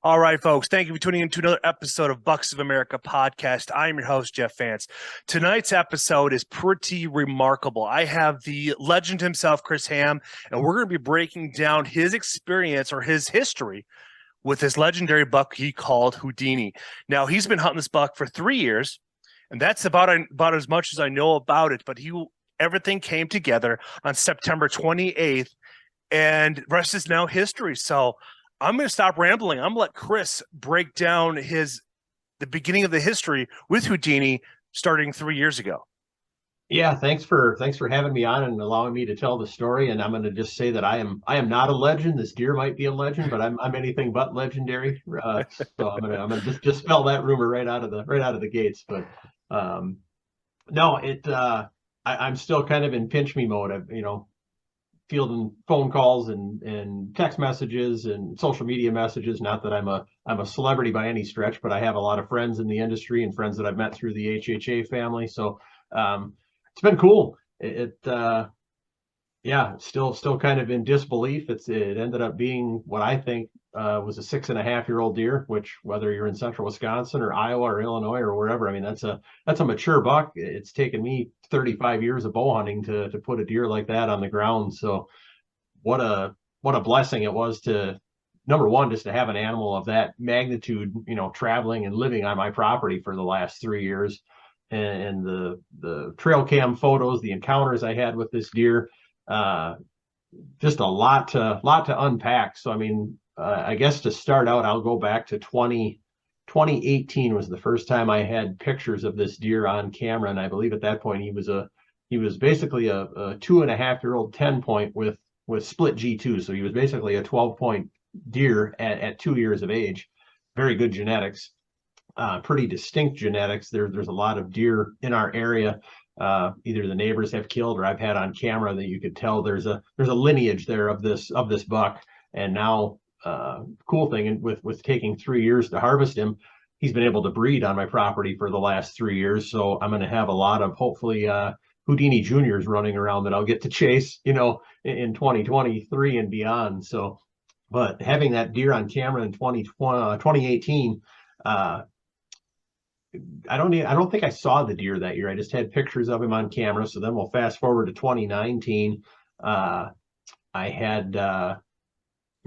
All right, folks. Thank you for tuning in to another episode of Bucks of America podcast. I am your host, Jeff Vance. Tonight's episode is pretty remarkable. I have the legend himself, Chris Hamm, and we're going to be breaking down his experience or his history with this legendary buck he called Houdini. Now, he's been hunting this buck for 3 years, and that's about as much as I know about it. But everything came together on September 28th, and the rest is now history. So I'm going to stop rambling. I'm going to let Chris break down the beginning of the history with Houdini starting 3 years ago. Yeah, thanks for having me on and allowing me to tell the story. And I'm going to just say that I am not a legend. This deer might be a legend, but I'm anything but legendary. So I'm gonna just dispel that rumor right out of the gates. But no, I'm still kind of in pinch me mode. I've fielding phone calls and text messages and social media messages. Not that I'm a celebrity by any stretch, but I have a lot of friends in the industry and friends that I've met through the HHA family. So it's been cool. Yeah, still kind of in disbelief. It ended up being what I think was a 6.5-year-old deer, which whether you're in central Wisconsin or Iowa or Illinois or wherever, I mean that's a mature buck. It's taken me 35 years of bow hunting to put a deer like that on the ground. So what a blessing it was to, number one, just to have an animal of that magnitude, traveling and living on my property for the last 3 years. And the trail cam photos, the encounters I had with this deer, just a lot to unpack. So I mean, I guess to start out, I'll go back to 2018 was the first time I had pictures of this deer on camera, and I believe at that point he was basically a 2.5-year-old 10-point with split G2. So he was basically a 12-point deer at 2 years of age. Very good genetics. Pretty distinct genetics. There's a lot of deer in our area. Either the neighbors have killed or I've had on camera that you could tell there's a lineage there of this buck. And now, cool thing with taking 3 years to harvest him, he's been able to breed on my property for the last 3 years. So I'm going to have a lot of hopefully Houdini juniors running around that I'll get to chase, in 2023 and beyond. So, but having that deer on camera in 2018. I don't think I saw the deer that year. I just had pictures of him on camera. So then we'll fast forward to 2019. I had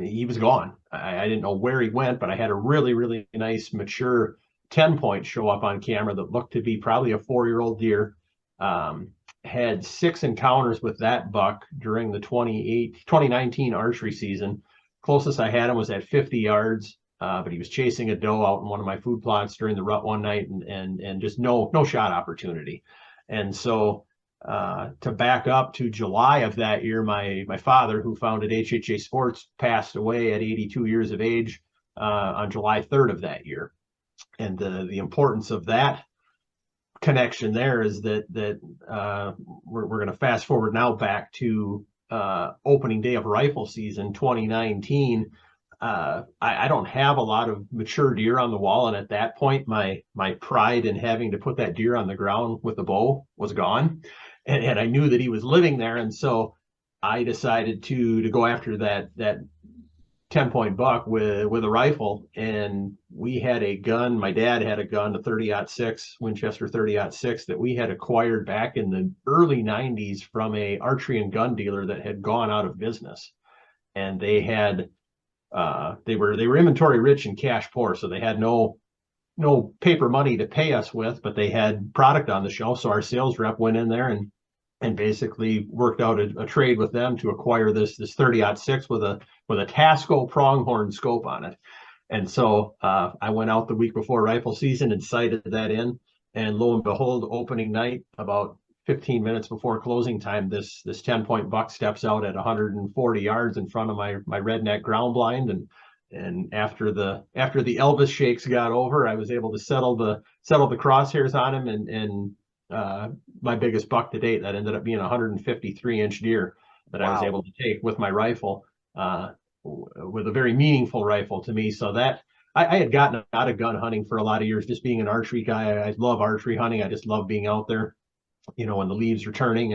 he was gone. I didn't know where he went, but I had a really, really nice mature 10-point show up on camera that looked to be probably a 4-year-old deer. Had 6 encounters with that buck during the 2019 archery season. Closest I had him was at 50 yards. But he was chasing a doe out in one of my food plots during the rut one night and just no shot opportunity. And so to back up to July of that year, my father, who founded HHA Sports, passed away at 82 years of age on July 3rd of that year. And the importance of that connection there is that we're going to fast forward now back to opening day of rifle season 2019. I don't have a lot of mature deer on the wall, and at that point, my pride in having to put that deer on the ground with a bow was gone, and I knew that he was living there, and so I decided to go after that 10-point buck with a rifle. And we had a gun. My dad had a gun, a 30-06 Winchester 30-06 that we had acquired back in the early 90s from a archery and gun dealer that had gone out of business, and they had. They were inventory rich and cash poor, so they had no paper money to pay us with, but they had product on the shelf. So our sales rep went in there and basically worked out a trade with them to acquire this 30-06 with a Tasco pronghorn scope on it. And so I went out the week before rifle season and sighted that in, and lo and behold, opening night, about 15 minutes before closing time, this 10-point buck steps out at 140 yards in front of my redneck ground blind, and after the Elvis shakes got over, I was able to settle the crosshairs on him, and my biggest buck to date, that ended up being a 153-inch deer that I was able to take with my rifle, with a very meaningful rifle to me. So that I had gotten out of gun hunting for a lot of years, just being an archery guy. I love archery hunting. I just love being out there, when the leaves are turning,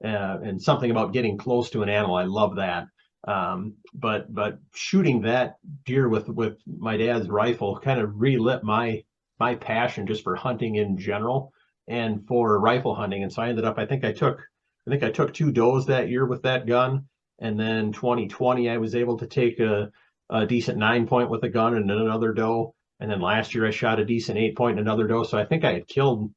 and something about getting close to an animal. I love that. But shooting that deer with my dad's rifle kind of relit my passion just for hunting in general and for rifle hunting. And so I ended up, I think I took 2 does that year with that gun. And then 2020, I was able to take a decent 9-point with a gun and then another doe. And then last year I shot a decent 8-point and another doe. So I think I had killed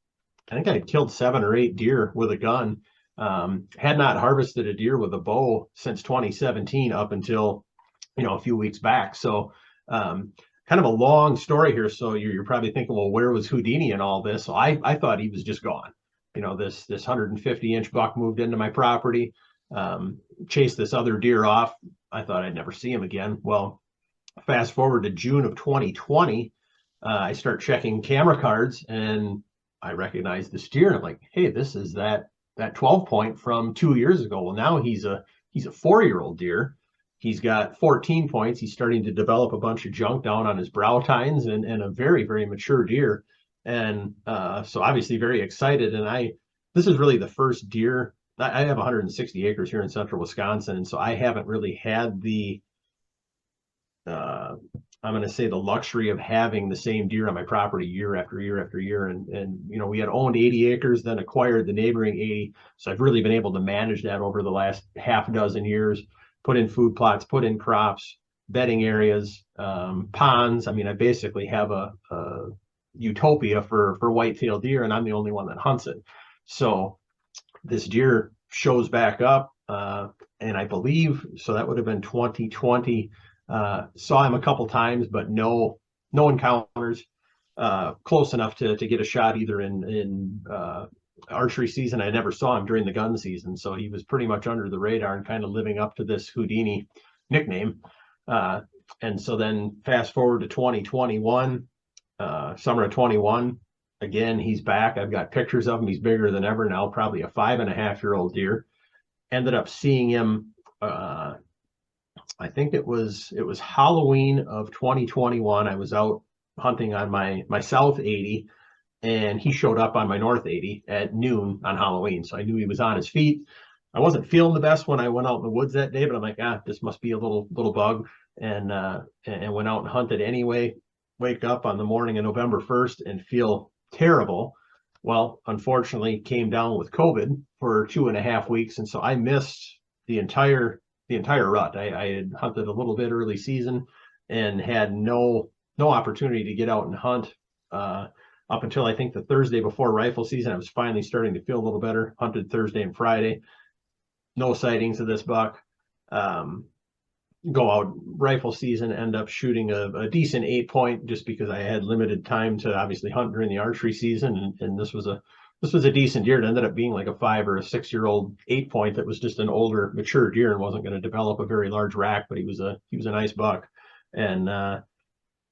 7 or 8 deer with a gun. Had not harvested a deer with a bow since 2017 up until, a few weeks back. So kind of a long story here. So you're probably thinking, well, where was Houdini and all this? So I thought he was just gone. This 150-inch buck moved into my property, chased this other deer off. I thought I'd never see him again. Well, fast forward to June of 2020, I start checking camera cards and I recognize this deer. I'm like, hey, this is that 12-point from 2 years ago. Well, now he's a 4-year-old deer. He's got 14 points. He's starting to develop a bunch of junk down on his brow tines and a very, very mature deer. And so obviously very excited. And this is really the first deer. I have 160 acres here in central Wisconsin. And so I haven't really had I'm going to say the luxury of having the same deer on my property year after year after year. And we had owned 80 acres, then acquired the neighboring 80. So I've really been able to manage that over the last half dozen years, put in food plots, put in crops, bedding areas, ponds. I mean, I basically have a utopia for whitetail deer, and I'm the only one that hunts it. So this deer shows back up, and I believe, so that would have been 2020. Saw him a couple times, but no encounters close enough to get a shot either in archery season. I never saw him during the gun season, so he was pretty much under the radar and kind of living up to this Houdini nickname. And so then fast forward to 2021, summer of 21, again, he's back. I've got pictures of him. He's bigger than ever now, probably a 5.5-year-old deer. Ended up seeing him, I think it was Halloween of 2021. I was out hunting on my south 80, and he showed up on my north 80 at noon on Halloween. So I knew he was on his feet. I wasn't feeling the best when I went out in the woods that day, but I'm like, this must be a little bug, and went out and hunted anyway. Wake up on the morning of November 1st and feel terrible. Well, unfortunately, came down with COVID for 2.5 weeks, and so I missed the entire rut. I had hunted a little bit early season and had no opportunity to get out and hunt up until I think the Thursday before rifle season. I was finally starting to feel a little better. Hunted Thursday and Friday. No sightings of this buck. Go out rifle season, end up shooting a decent 8-point just because I had limited time to obviously hunt during the archery season. And this was a decent deer. It ended up being like a 5 or a 6-year-old 8-point that was just an older, mature deer and wasn't going to develop a very large rack, but he was a nice buck. And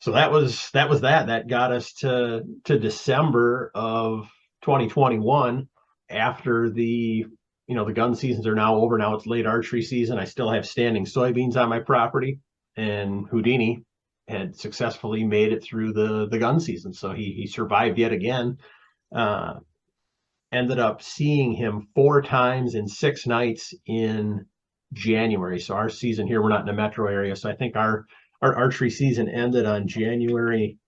so that was that got us to December of 2021 after the gun seasons are now over. Now it's late archery season. I still have standing soybeans on my property, and Houdini had successfully made it through the gun season. So he survived yet again. Ended up seeing him 4 times in 6 nights in January. So our season here, we're not in the metro area. So I think our archery season ended on January,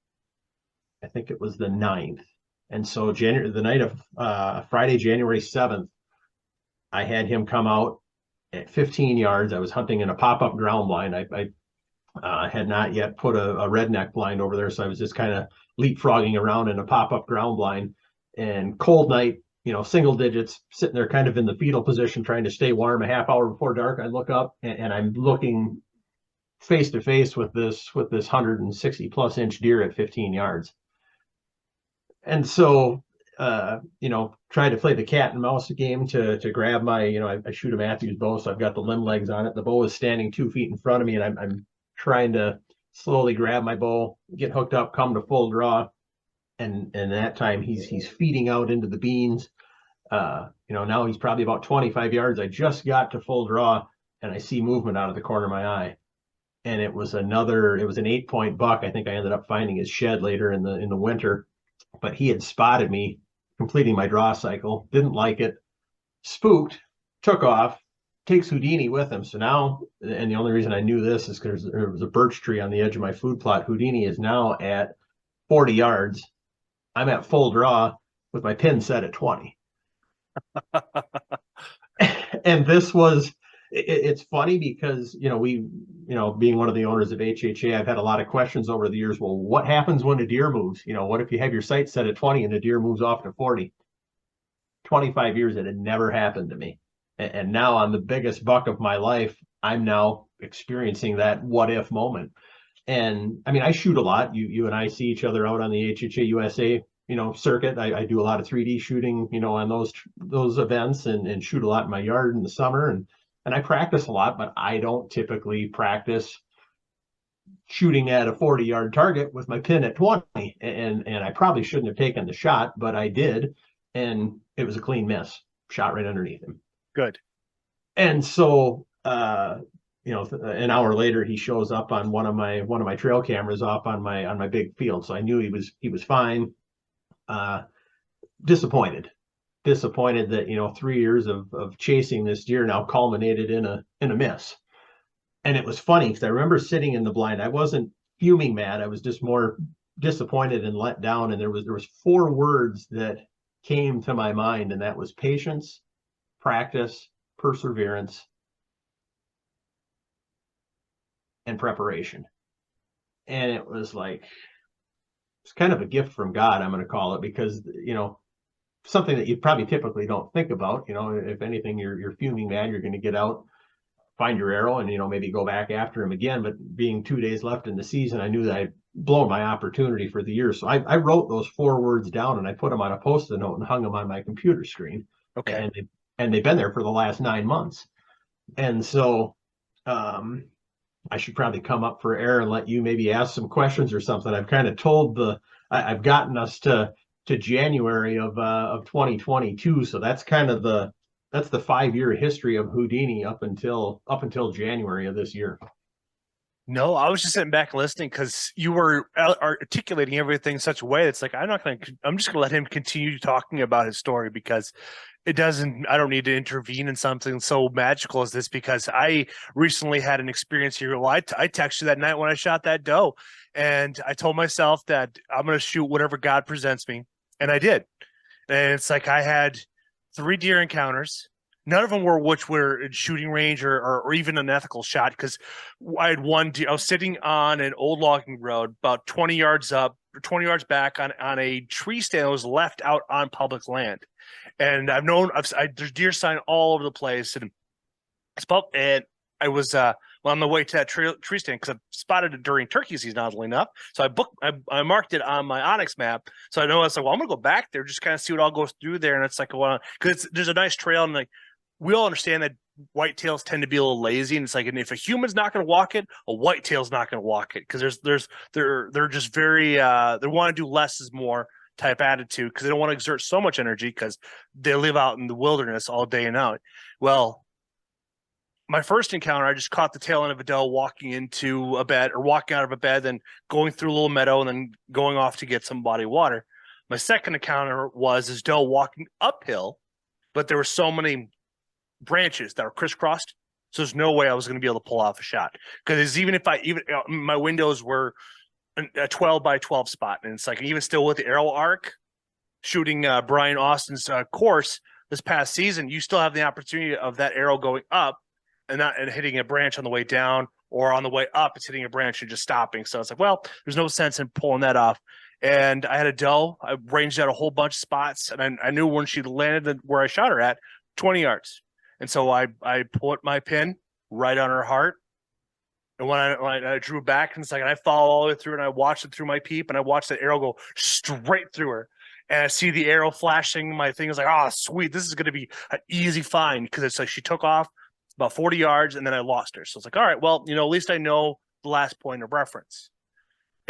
I think it was the 9th. And so the night of Friday, January 7th, I had him come out at 15 yards. I was hunting in a pop-up ground blind. I had not yet put a redneck blind over there. So I was just kind of leapfrogging around in a pop-up ground blind. And cold night, single digits, sitting there kind of in the fetal position, trying to stay warm. A half hour before dark, I look up and I'm looking face to face with this 160+ inch deer at 15 yards. And so, tried to play the cat and mouse game to grab my, I shoot a Matthews bow, so I've got the limb legs on it. The bow is standing 2 feet in front of me, and I'm trying to slowly grab my bow, get hooked up, come to full draw. And that time he's feeding out into the beans. Now he's probably about 25 yards. I just got to full draw, and I see movement out of the corner of my eye. And it was an 8-point buck. I think I ended up finding his shed later in the winter, but he had spotted me completing my draw cycle, didn't like it, spooked, took off, takes Houdini with him. So now, and the only reason I knew this is because there was a birch tree on the edge of my food plot. Houdini is now at 40 yards. I'm at full draw with my pin set at 20. And this was, it's funny because, being one of the owners of HHA, I've had a lot of questions over the years. Well, what happens when a deer moves? What if you have your sight set at 20 and the deer moves off to 40? 25 years, it had never happened to me. And now on the biggest buck of my life, I'm now experiencing that what if moment. And I mean, I shoot a lot. You and I see each other out on the HHA USA, circuit. I do a lot of 3D shooting, on those events and shoot a lot in my yard in the summer. And I practice a lot, but I don't typically practice shooting at a 40-yard target with my pin at 20. And I probably shouldn't have taken the shot, but I did. And it was a clean miss, shot right underneath him. Good. And so, an hour later, he shows up on one of my trail cameras off on my big field. So I knew he was fine. Disappointed that 3 years of chasing this deer now culminated in a miss. And it was funny because I remember sitting in the blind. I wasn't fuming mad. I was just more disappointed and let down. And there was 4 words that came to my mind, and that was patience, practice, perseverance, and preparation. And it was like, it's kind of a gift from God, I'm going to call it, because something that you probably typically don't think about. If anything, you're fuming mad, you're going to get out, find your arrow, and maybe go back after him again. But being 2 days left in the season, I knew that I'd blown my opportunity for the year. So I wrote those 4 words down and I put them on a Post-it note and hung them on my computer screen. Okay. And they've been there for the last 9 months. And so I should probably come up for air and let you maybe ask some questions or something. I've kind of I've gotten us to January of 2022. So that's kind of the 5-year history of Houdini up until January of this year. No, I was just sitting back and listening because you were articulating everything in such a way that's like, I'm just going to let him continue talking about his story because I don't need to intervene in something so magical as this, because I recently had an experience here. Well, I texted you that night when I shot that doe, and I told myself that I'm going to shoot whatever God presents me. And I did. And it's like, I had 3 deer encounters. None of them which were in shooting range or even an ethical shot, because I had one deer. I was sitting on an old logging road about 20 yards up or 20 yards back on a tree stand that was left out on public land. And there's deer sign all over the place. And I was on the way to that tree stand because I spotted it during turkey season, oddly enough. So I marked it on my Onyx map. So I know it's like, well, I'm gonna go back there, just kind of see what all goes through there. And it's like, well, because there's a nice trail, and like, we all understand that whitetails tend to be a little lazy, and it's like, and if a human's not going to walk it, a whitetail's not going to walk it, because they're just very they want to do less is more type attitude, because they don't want to exert so much energy because they live out in the wilderness all day and out. Well, my first encounter, I just caught the tail end of a doe walking into a bed, or walking out of a bed, then going through a little meadow, and then going off to get some body water. My second encounter was this doe walking uphill, but there were so many branches that were crisscrossed, so there's no way I was going to be able to pull off a shot, because even my windows were a 12 by 12 spot, and it's like, even still with the arrow arc shooting Brian Austin's course this past season, you still have the opportunity of that arrow going up and hitting a branch on the way down, or on the way up it's hitting a branch and just stopping. So it's like, well, there's no sense in pulling that off. And I had a doe. I ranged out a whole bunch of spots, and I knew when she landed where I shot her at, 20 yards. And so I put my pin right on her heart. And when I drew back, and it's like, and I followed all the way through, and I watched it through my peep, and I watched the arrow go straight through her. And I see the arrow flashing. My thing is like, oh, sweet, this is going to be an easy find, because it's like she took off about 40 yards, and then I lost her. So it's like, all right, well, at least I know the last point of reference.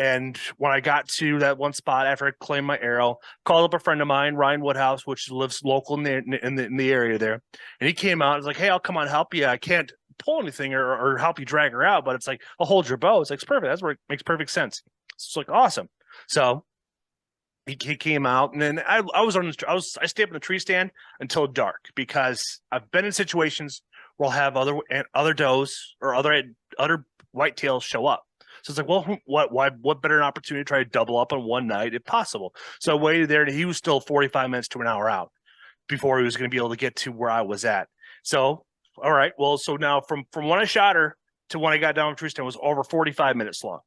And when I got to that one spot after I claimed my arrow, called up a friend of mine, Ryan Woodhouse, which lives local in the area there. And he came out and was like, hey, I'll come on, help you. I can't pull anything or help you drag her out, but it's like, I'll hold your bow. It's like, it's perfect. That's where it makes perfect sense. It's like, awesome. So he came out, and then I stayed up in the tree stand until dark, because I've been in situations we'll have other does or other whitetails show up. So it's like, well, what better an opportunity to try to double up on one night if possible? So I waited there, and he was still 45 minutes to an hour out before he was going to be able to get to where I was at. So, all right, well, so now from when I shot her to when I got down from tree stand was over 45 minutes long.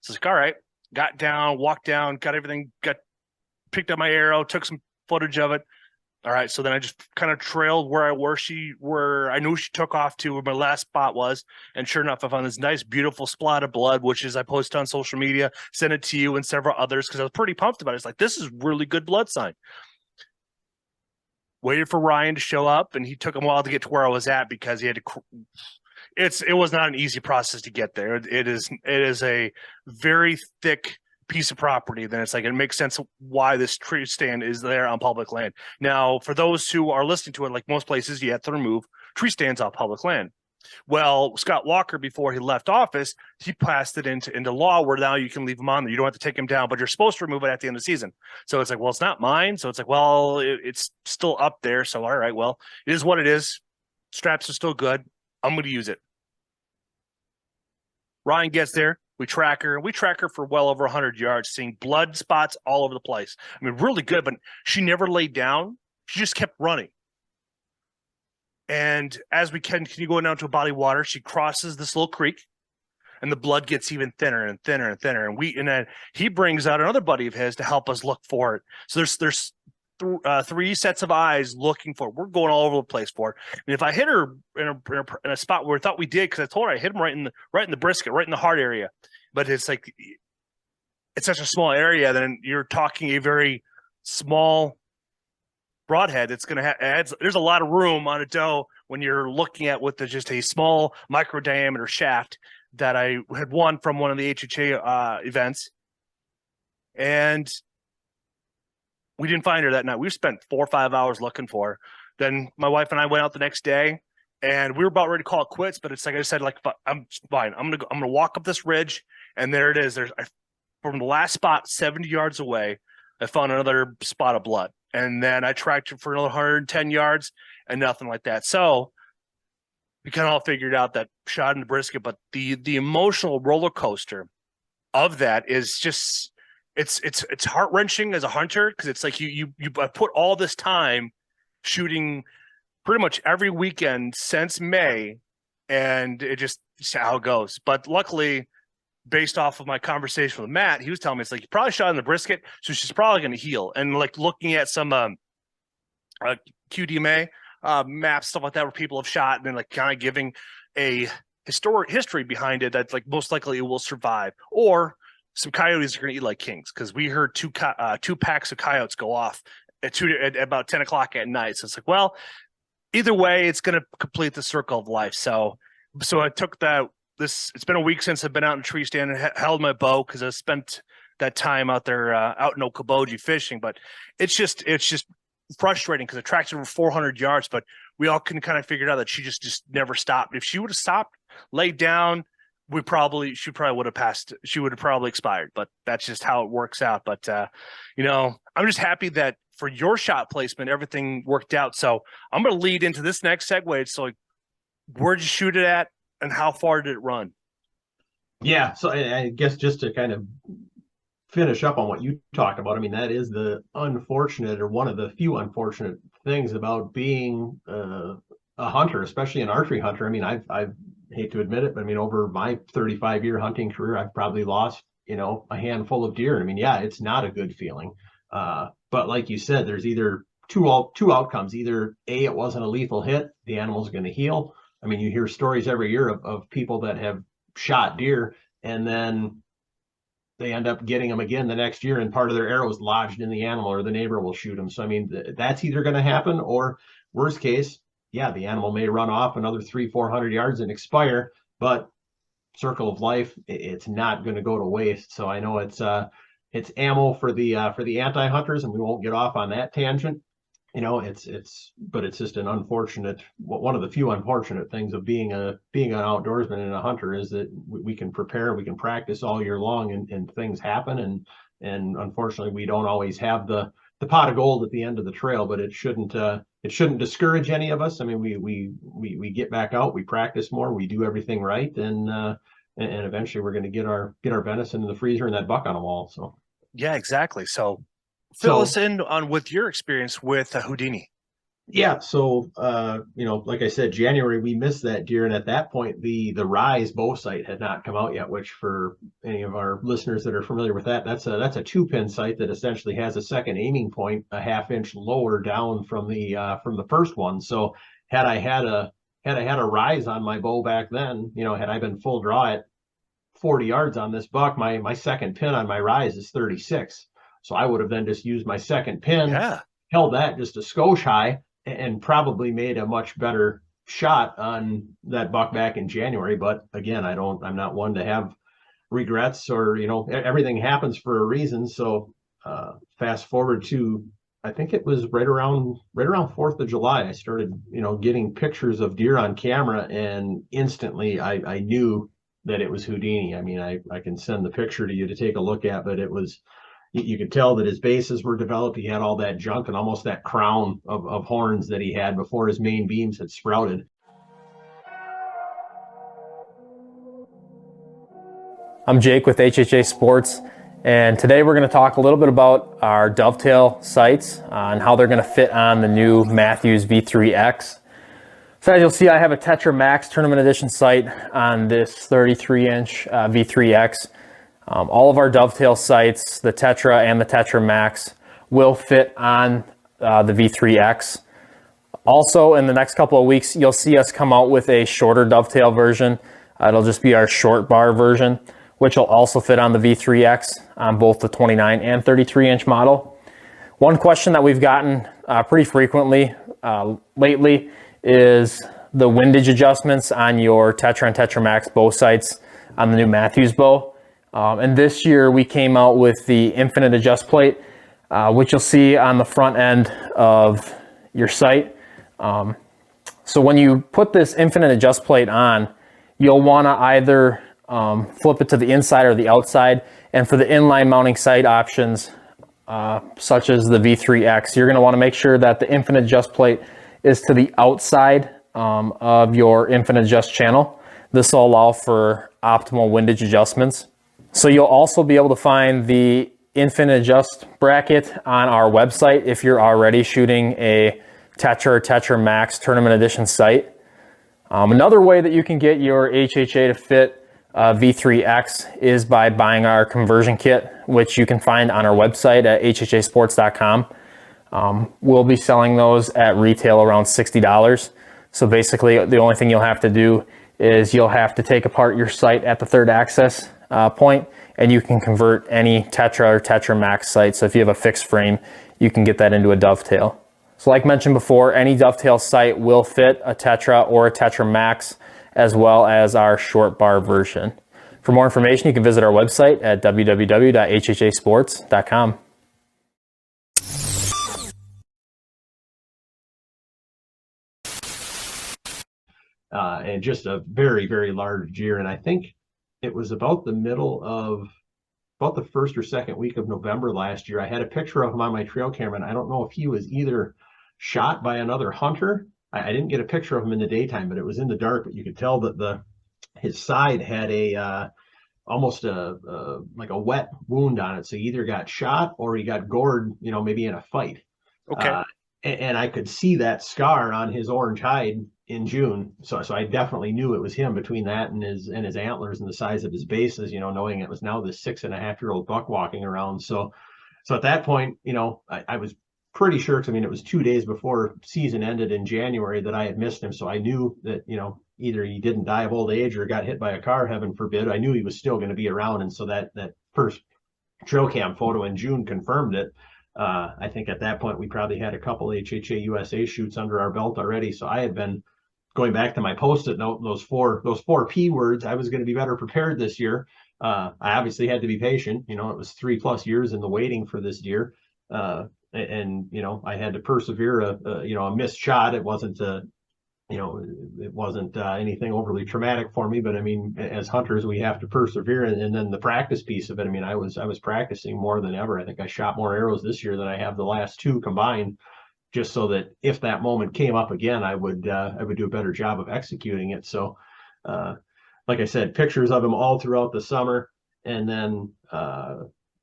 So it's like, all right, got down, walked down, got everything, picked up my arrow, took some footage of it. All right, so then I just kind of trailed where I knew she took off to, where my last spot was, and sure enough, I found this nice, beautiful spot of blood, which is I posted on social media, sent it to you and several others because I was pretty pumped about it. It's like, this is really good blood sign. Waited for Ryan to show up, and he took him a while to get to where I was at because he had to. It was not an easy process to get there. It is a very thick piece of property. Then it's like it makes sense why this tree stand is there on public land. Now, for those who are listening to it, like most places, you have to remove tree stands off public land. Well, Scott Walker, before he left office, he passed it into law where now you can leave them on there. You don't have to take them down, but you're supposed to remove it at the end of the season. So it's like, well, it's not mine. So it's like, well, it's still up there. So, all right, well, it is what it is. Straps are still good. I'm going to use it. Ryan gets there. We track her. We track her for well over 100 yards, seeing blood spots all over the place. I mean, really good, but she never laid down. She just kept running. And as we continue going down to a body of water, she crosses this little creek, and the blood gets even thinner and thinner and thinner. And then he brings out another buddy of his to help us look for it. So there's three sets of eyes looking for it. We're going all over the place for it. And if I hit her in a spot where I thought we did, because I told her I hit him right in the brisket, right in the heart area, but it's like it's such a small area. Then you're talking a very small broadhead. It's going to there's a lot of room on a doe when you're looking at with just a small micro diameter shaft that I had won from one of the HHA events, and we didn't find her that night. We spent 4 or 5 hours looking for her. Then my wife and I went out the next day, and we were about ready to call it quits. But it's like I said, like, I'm fine. I'm gonna walk up this ridge, and there it is. From the last spot, 70 yards away, I found another spot of blood, and then I tracked it for another 110 yards, and nothing like that. So we kind of all figured out that shot in the brisket, but the emotional roller coaster of that is just. It's heart-wrenching as a hunter because it's like you put all this time shooting pretty much every weekend since May, and it's how it goes. But luckily, based off of my conversation with Matt, he was telling me it's like you probably shot in the brisket, so she's probably going to heal. And like looking at some QDMA maps, stuff like that, where people have shot, and then like kind of giving a history behind it, that's like most likely it will survive. Or some coyotes are going to eat like kings, because we heard two packs of coyotes go off at about 10 o'clock at night. So it's like, well, either way, it's going to complete the circle of life. So I took it's been a week since I've been out in a tree stand and held my bow, because I spent that time out there out in Okoboji fishing. But it's just frustrating because I tracked over 400 yards, but we all can kind of figure out that she just never stopped. If she would have stopped, laid down, she probably would have passed. She would have probably expired, but that's just how it works out. But, I'm just happy that for your shot placement, everything worked out. So I'm going to lead into this next segue. So like, where'd you shoot it at and how far did it run? Yeah. So I guess just to kind of finish up on what you talked about, I mean, that is the unfortunate, or one of the few unfortunate things about being a hunter, especially an archery hunter. I mean, I've hate to admit it, but I mean, over my 35-year hunting career, I've probably lost, a handful of deer. I mean, yeah, it's not a good feeling. But like you said, there's either two outcomes. Either A, it wasn't a lethal hit, the animal's going to heal. I mean, you hear stories every year of people that have shot deer and then they end up getting them again the next year, and part of their arrow is lodged in the animal, or the neighbor will shoot them. So, I mean, that's either going to happen, or worst case, yeah, the animal may run off another 300-400 yards and expire, but circle of life, it's not going to go to waste. So I know it's ammo for the anti-hunters, and we won't get off on that tangent. But it's just one of the few unfortunate things of being an outdoorsman and a hunter, is that we can prepare, we can practice all year long, and things happen, and unfortunately we don't always have the pot of gold at the end of the trail. But it shouldn't it shouldn't discourage any of us. I mean, we get back out, we practice more, we do everything right, and eventually we're going to get our venison in the freezer and that buck on the wall. So Yeah, exactly. So fill us in on with your experience with Houdini. Yeah, so like I said, January we missed that deer, and at that point the Rise bow sight had not come out yet. Which, for any of our listeners that are familiar with that, that's a 2-pin sight that essentially has a second aiming point a half inch lower down from the first one. So had I had a Rise on my bow back then, had I been full draw at 40 yards on this buck, my second pin on my Rise is 36. So I would have then just used my second pin, Yeah. held that just a skosh high, and probably made a much better shot on that buck back in January. But again, I'm not one to have regrets, or everything happens for a reason. So fast forward to, I think it was right around 4th of July, I started getting pictures of deer on camera, and instantly I knew that it was Houdini. I mean, I can send the picture to you to take a look at, but it was, you could tell that his bases were developed. He had all that junk and almost that crown of horns that he had before his main beams had sprouted. I'm Jake with HHA Sports, and today we're going to talk a little bit about our dovetail sights and how they're going to fit on the new Mathews V3X. So as you'll see, I have a Tetra Max Tournament Edition sight on this 33-inch V3X. All of our dovetail sights, the Tetra and the Tetra Max, will fit on the V3X. Also, in the next couple of weeks, you'll see us come out with a shorter dovetail version. It'll just be our short bar version, which will also fit on the V3X on both the 29 and 33-inch model. One question that we've gotten pretty frequently lately is the windage adjustments on your Tetra and Tetra Max bow sights on the new Mathews bow. And this year we came out with the infinite adjust plate, which you'll see on the front end of your sight. So when you put this infinite adjust plate on, you'll want to either flip it to the inside or the outside. And for the inline mounting sight options, such as the V3X, you're going to want to make sure that the infinite adjust plate is to the outside of your infinite adjust channel. This will allow for optimal windage adjustments. So you'll also be able to find the infinite adjust bracket on our website if you're already shooting a Tetra or Tetra Max Tournament Edition sight. Another way that you can get your HHA to fit V3X is by buying our conversion kit, which you can find on our website at hhasports.com. We'll be selling those at retail around $60. So basically the only thing you'll have to do is you'll have to take apart your sight at the third axis point, and you can convert any Tetra or Tetra Max sight. So if you have a fixed frame, you can get that into a dovetail. So like mentioned before, any dovetail sight will fit a Tetra or a Tetra Max, as well as our short bar version. For more information, you can visit our website at www.hhasports.com. And just a very, very large deer. And I think it was about the first or second week of November last year. I had a picture of him on my trail camera, and I don't know if he was either shot by another hunter. I didn't get a picture of him in the daytime, but it was in the dark. But you could tell that his side had almost like a wet wound on it. So he either got shot or he got gored, maybe in a fight. Okay. And I could see that scar on his orange hide in June. So I definitely knew it was him between that and his antlers and the size of his bases, knowing it was now this 6.5-year-old buck walking around. So at that point, I was pretty sure, because it was 2 days before season ended in January, that I had missed him. So I knew that, either he didn't die of old age or got hit by a car, heaven forbid. I knew he was still going to be around. And so that first trail cam photo in June confirmed it. I think at that point we probably had a couple HHA USA shoots under our belt already. So I had been going back to my post-it note, those four P words. I was going to be better prepared this year. I obviously had to be patient. It was 3+ years in the waiting for this deer. And I had to persevere a missed shot. It wasn't anything overly traumatic for me, but as hunters, we have to persevere. And then the practice piece of it, I was practicing more than ever. I think I shot more arrows this year than I have the last two combined. just so that if that moment came up again, I would do a better job of executing it. So, like I said, pictures of him all throughout the summer, and then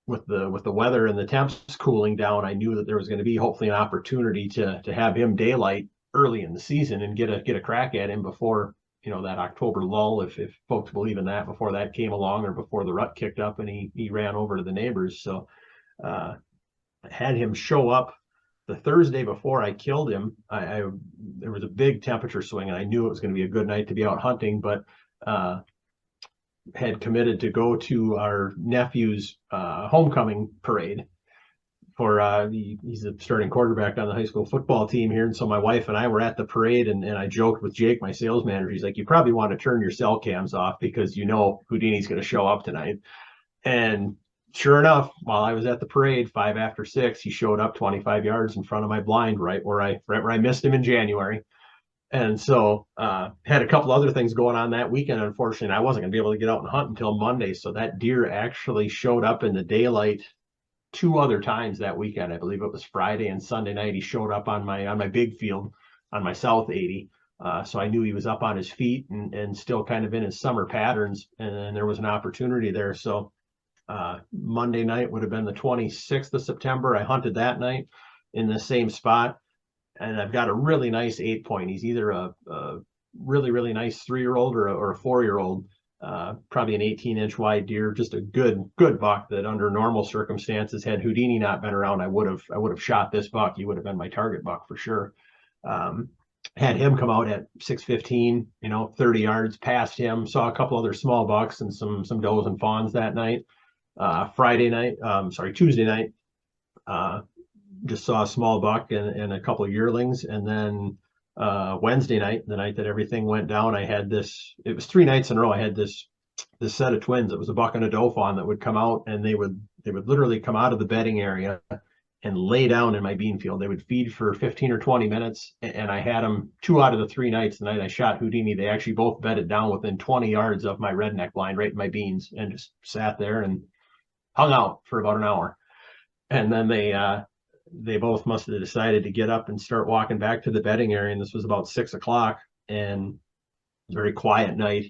with the weather and the temps cooling down, I knew that there was going to be hopefully an opportunity to have him daylight early in the season and get a crack at him before, that October lull, if folks believe in that, before that came along or before the rut kicked up and he ran over to the neighbors. So I had him show up the Thursday before I killed him. There was a big temperature swing, and I knew it was going to be a good night to be out hunting, but had committed to go to our nephew's homecoming parade for he's a starting quarterback on the high school football team here. And so my wife and I were at the parade, and I joked with Jake, my sales manager. He's like, you probably want to turn your cell cams off because Houdini's going to show up tonight. And sure enough, while I was at the parade, 5 after 6, he showed up 25 yards in front of my blind, right where I missed him in January. And so had a couple other things going on that weekend. Unfortunately, I wasn't going to be able to get out and hunt until Monday. So that deer actually showed up in the daylight 2 other times that weekend. I believe it was Friday and Sunday night. He showed up on my big field on my South 80. So I knew he was up on his feet and still kind of in his summer patterns. And there was an opportunity there. So Monday night would have been the 26th of September. I hunted that night in the same spot. And I've got a really nice 8-point. He's either a really, really nice 3-year-old or a 4-year-old, probably an 18-inch wide deer, just a good buck that under normal circumstances, had Houdini not been around, I would have shot this buck. He would have been my target buck for sure. Had him come out at 6:15, 30 yards past him. Saw a couple other small bucks and some does and fawns that night. Tuesday night. Just saw a small buck and a couple of yearlings. And then Wednesday night, the night that everything went down, I had it was 3 nights in a row. I had this set of twins. It was a buck and a doe fawn that would come out, and they would literally come out of the bedding area and lay down in my bean field. They would feed for 15 or 20 minutes. And I had them 2 out of the 3 nights. The night I shot Houdini, they actually both bedded down within 20 yards of my redneck blind, right in my beans, and just sat there and hung out for about an hour. And then they both must have decided to get up and start walking back to the bedding area. And this was about 6 o'clock, and it was a very quiet night.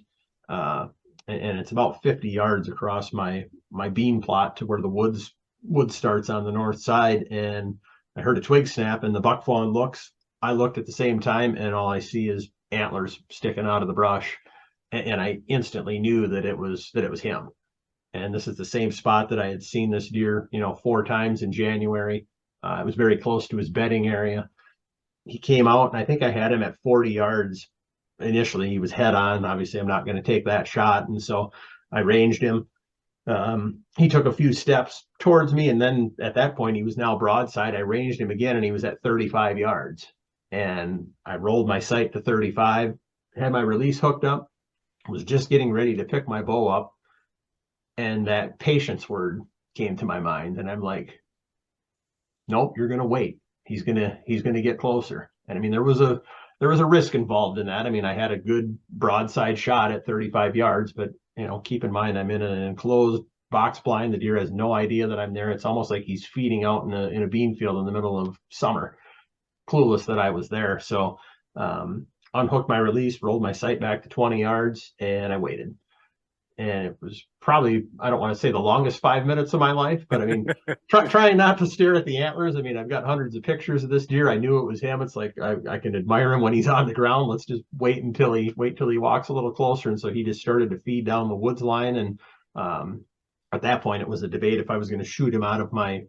And it's about 50 yards across my bean plot to where the wood starts on the north side. And I heard a twig snap, and the buck fawn looks. I looked at the same time, and all I see is antlers sticking out of the brush. And I instantly knew that it was him. And this is the same spot that I had seen this deer, 4 times in January. It was very close to his bedding area. He came out, and I think I had him at 40 yards. Initially, he was head on. Obviously, I'm not going to take that shot. And so I ranged him. He took a few steps towards me, and then at that point, he was now broadside. I ranged him again, and he was at 35 yards. And I rolled my sight to 35, had my release hooked up, was just getting ready to pick my bow up. And that patience word came to my mind, and I'm like, nope, you're going to wait. He's going to get closer. And I mean, there was a risk involved in that. I mean, I had a good broadside shot at 35 yards, but keep in mind, I'm in an enclosed box blind. The deer has no idea that I'm there. It's almost like he's feeding out in a bean field in the middle of summer, clueless that I was there. So, unhooked my release, rolled my sight back to 20 yards, and I waited. And it was probably, I don't want to say the longest 5 minutes of my life, but I mean, trying not to stare at the antlers. I mean, I've got hundreds of pictures of this deer. I knew it was him. It's like, I can admire him when he's on the ground. Let's just wait till he walks a little closer. And so he just started to feed down the woods line. And at that point, it was a debate if I was going to shoot him out of my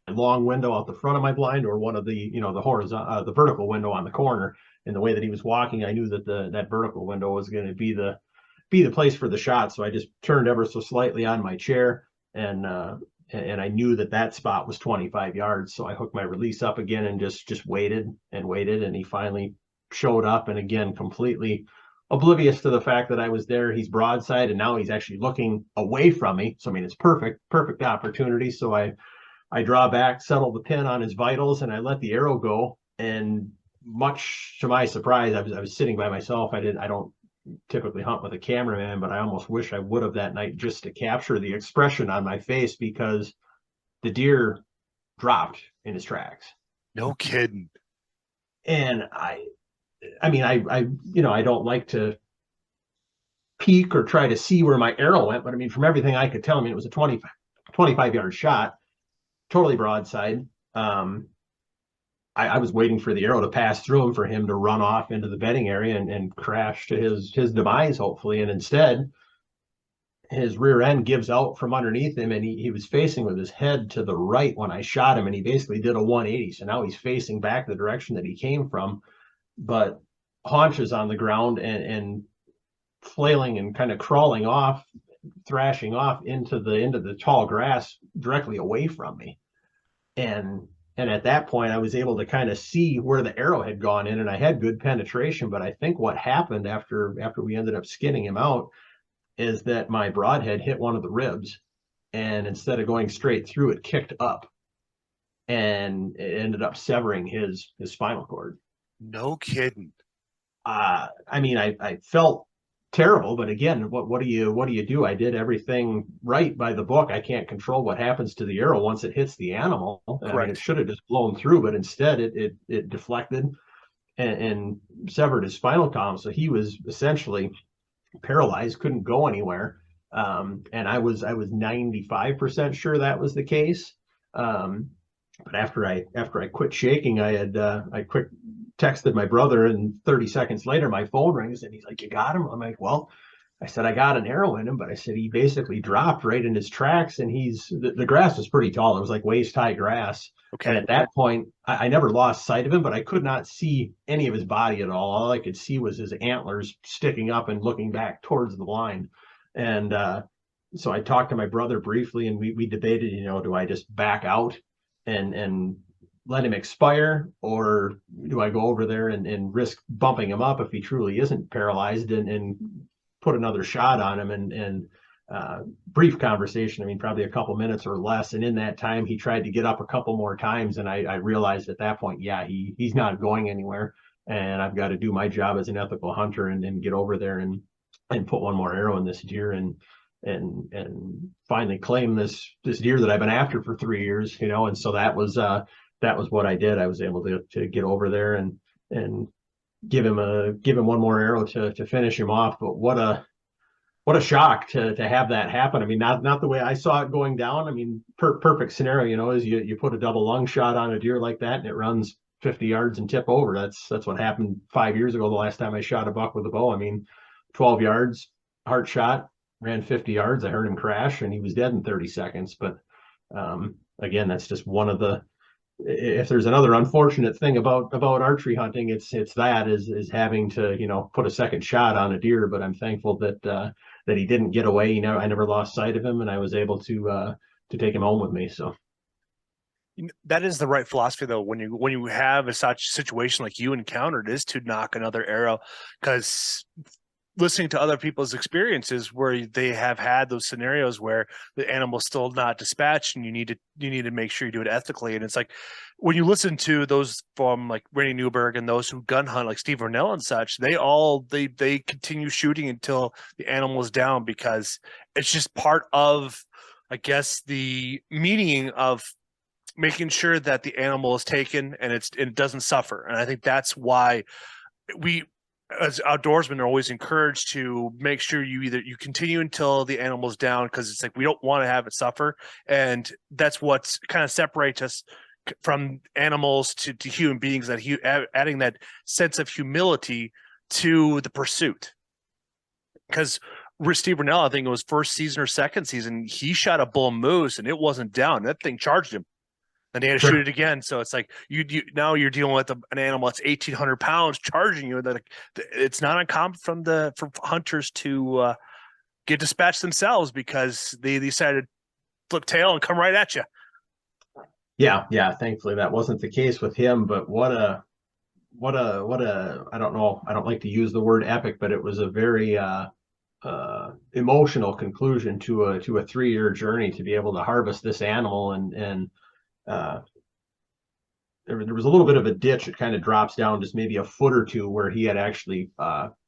long window out the front of my blind, or one of the, the horizontal, the vertical window on the corner. And the way that he was walking, I knew that that vertical window was going to be the place for the shot. So I just turned ever so slightly on my chair, and I knew that spot was 25 yards. So I hooked my release up again and just waited, and he finally showed up. And again, completely oblivious to the fact that I was there. He's broadside, and now he's actually looking away from me. So I mean, it's perfect opportunity. So I draw back, settle the pin on his vitals, and I let the arrow go. And much to my surprise, I was sitting by myself. I don't typically hunt with a cameraman, but I almost wish I would have that night, just to capture the expression on my face, because the deer dropped in his tracks. No kidding. And I mean, I don't like to peek or try to see where my arrow went, but I mean, from everything I could tell, I mean, it was a 25-yard shot, totally broadside. I was waiting for the arrow to pass through him for him to run off into the bedding area and crash to his demise, hopefully. And instead, his rear end gives out from underneath him, and he was facing with his head to the right when I shot him, and he basically did a 180. So now he's facing back the direction that he came from, but haunches on the ground and flailing and kind of crawling off, thrashing off into the tall grass directly away from me. And at that point, I was able to kind of see where the arrow had gone in, and I had good penetration. But I think what happened after we ended up skinning him out is that my broadhead hit one of the ribs, and instead of going straight through, it kicked up, and it ended up severing his spinal cord. No kidding. I mean, I felt terrible, but again, what do you do? I did everything right by the book. I can't control what happens to the arrow once it hits the animal. I mean, it should have just blown through, but instead it deflected and severed his spinal column. So he was essentially paralyzed, couldn't go anywhere. And I was 95% sure that was the case. But after I quit shaking, I quick texted my brother, and 30 seconds later my phone rings and he's like, "You got him?" I'm like, "Well," I said, "I got an arrow in him," but I said he basically dropped right in his tracks, and the grass was pretty tall. It was like waist high grass. Okay. And at that point, I never lost sight of him, but I could not see any of his body at all. All I could see was his antlers sticking up and looking back towards the line. And so I talked to my brother briefly, and we debated, do I just back out and let him expire, or do I go over there and risk bumping him up if he truly isn't paralyzed and put another shot on him? And brief conversation, I mean, probably a couple minutes or less. And in that time, he tried to get up a couple more times. And I realized at that point, yeah, he's not going anywhere. And I've got to do my job as an ethical hunter and get over there and put one more arrow in this deer and finally claim this deer that I've been after for 3 years, And so that was what I did. I was able to get over there and give him one more arrow to finish him off. But what a shock to have that happen. I mean, not the way I saw it going down. I mean, perfect scenario, is you put a double lung shot on a deer like that and it runs 50 yards and tip over. That's what happened 5 years ago, the last time I shot a buck with a bow. I mean, 12 yards, heart shot, ran 50 yards. I heard him crash and he was dead in 30 seconds. But again, that's just one of the, if there's another unfortunate thing about archery hunting, it's that is having to, put a second shot on a deer. But I'm thankful that he didn't get away. I never lost sight of him, and I was able to take him home with me. So that is the right philosophy, though. When you have a such situation like you encountered, is to knock another arrow, because listening to other people's experiences where they have had those scenarios where the animal's still not dispatched, and you need to make sure you do it ethically. And it's like when you listen to those from like Randy Newberg and those who gun hunt like Steve Ronell and such, they continue shooting until the animal is down, because it's just part of, I guess, the meaning of making sure that the animal is taken and it doesn't suffer. And I think that's why we, as outdoorsmen, are always encouraged to make sure you continue until the animal's down, because it's like we don't want to have it suffer. And that's what kind of separates us from animals to human beings, that adding that sense of humility to the pursuit. Because Steve Ronell, I think it was first season or second season, he shot a bull moose and it wasn't down. That thing charged him. And they had to shoot it again. So it's like now you're dealing with an animal that's 1,800 pounds charging you. That it's not uncommon for hunters to get dispatched themselves because they decided to flip tail and come right at you. Yeah. Thankfully that wasn't the case with him. But what a I don't know. I don't like to use the word epic, but it was a very emotional conclusion to a 3-year journey to be able to harvest this animal. And there was a little bit of a ditch. It kind of drops down just maybe a foot or two where he had actually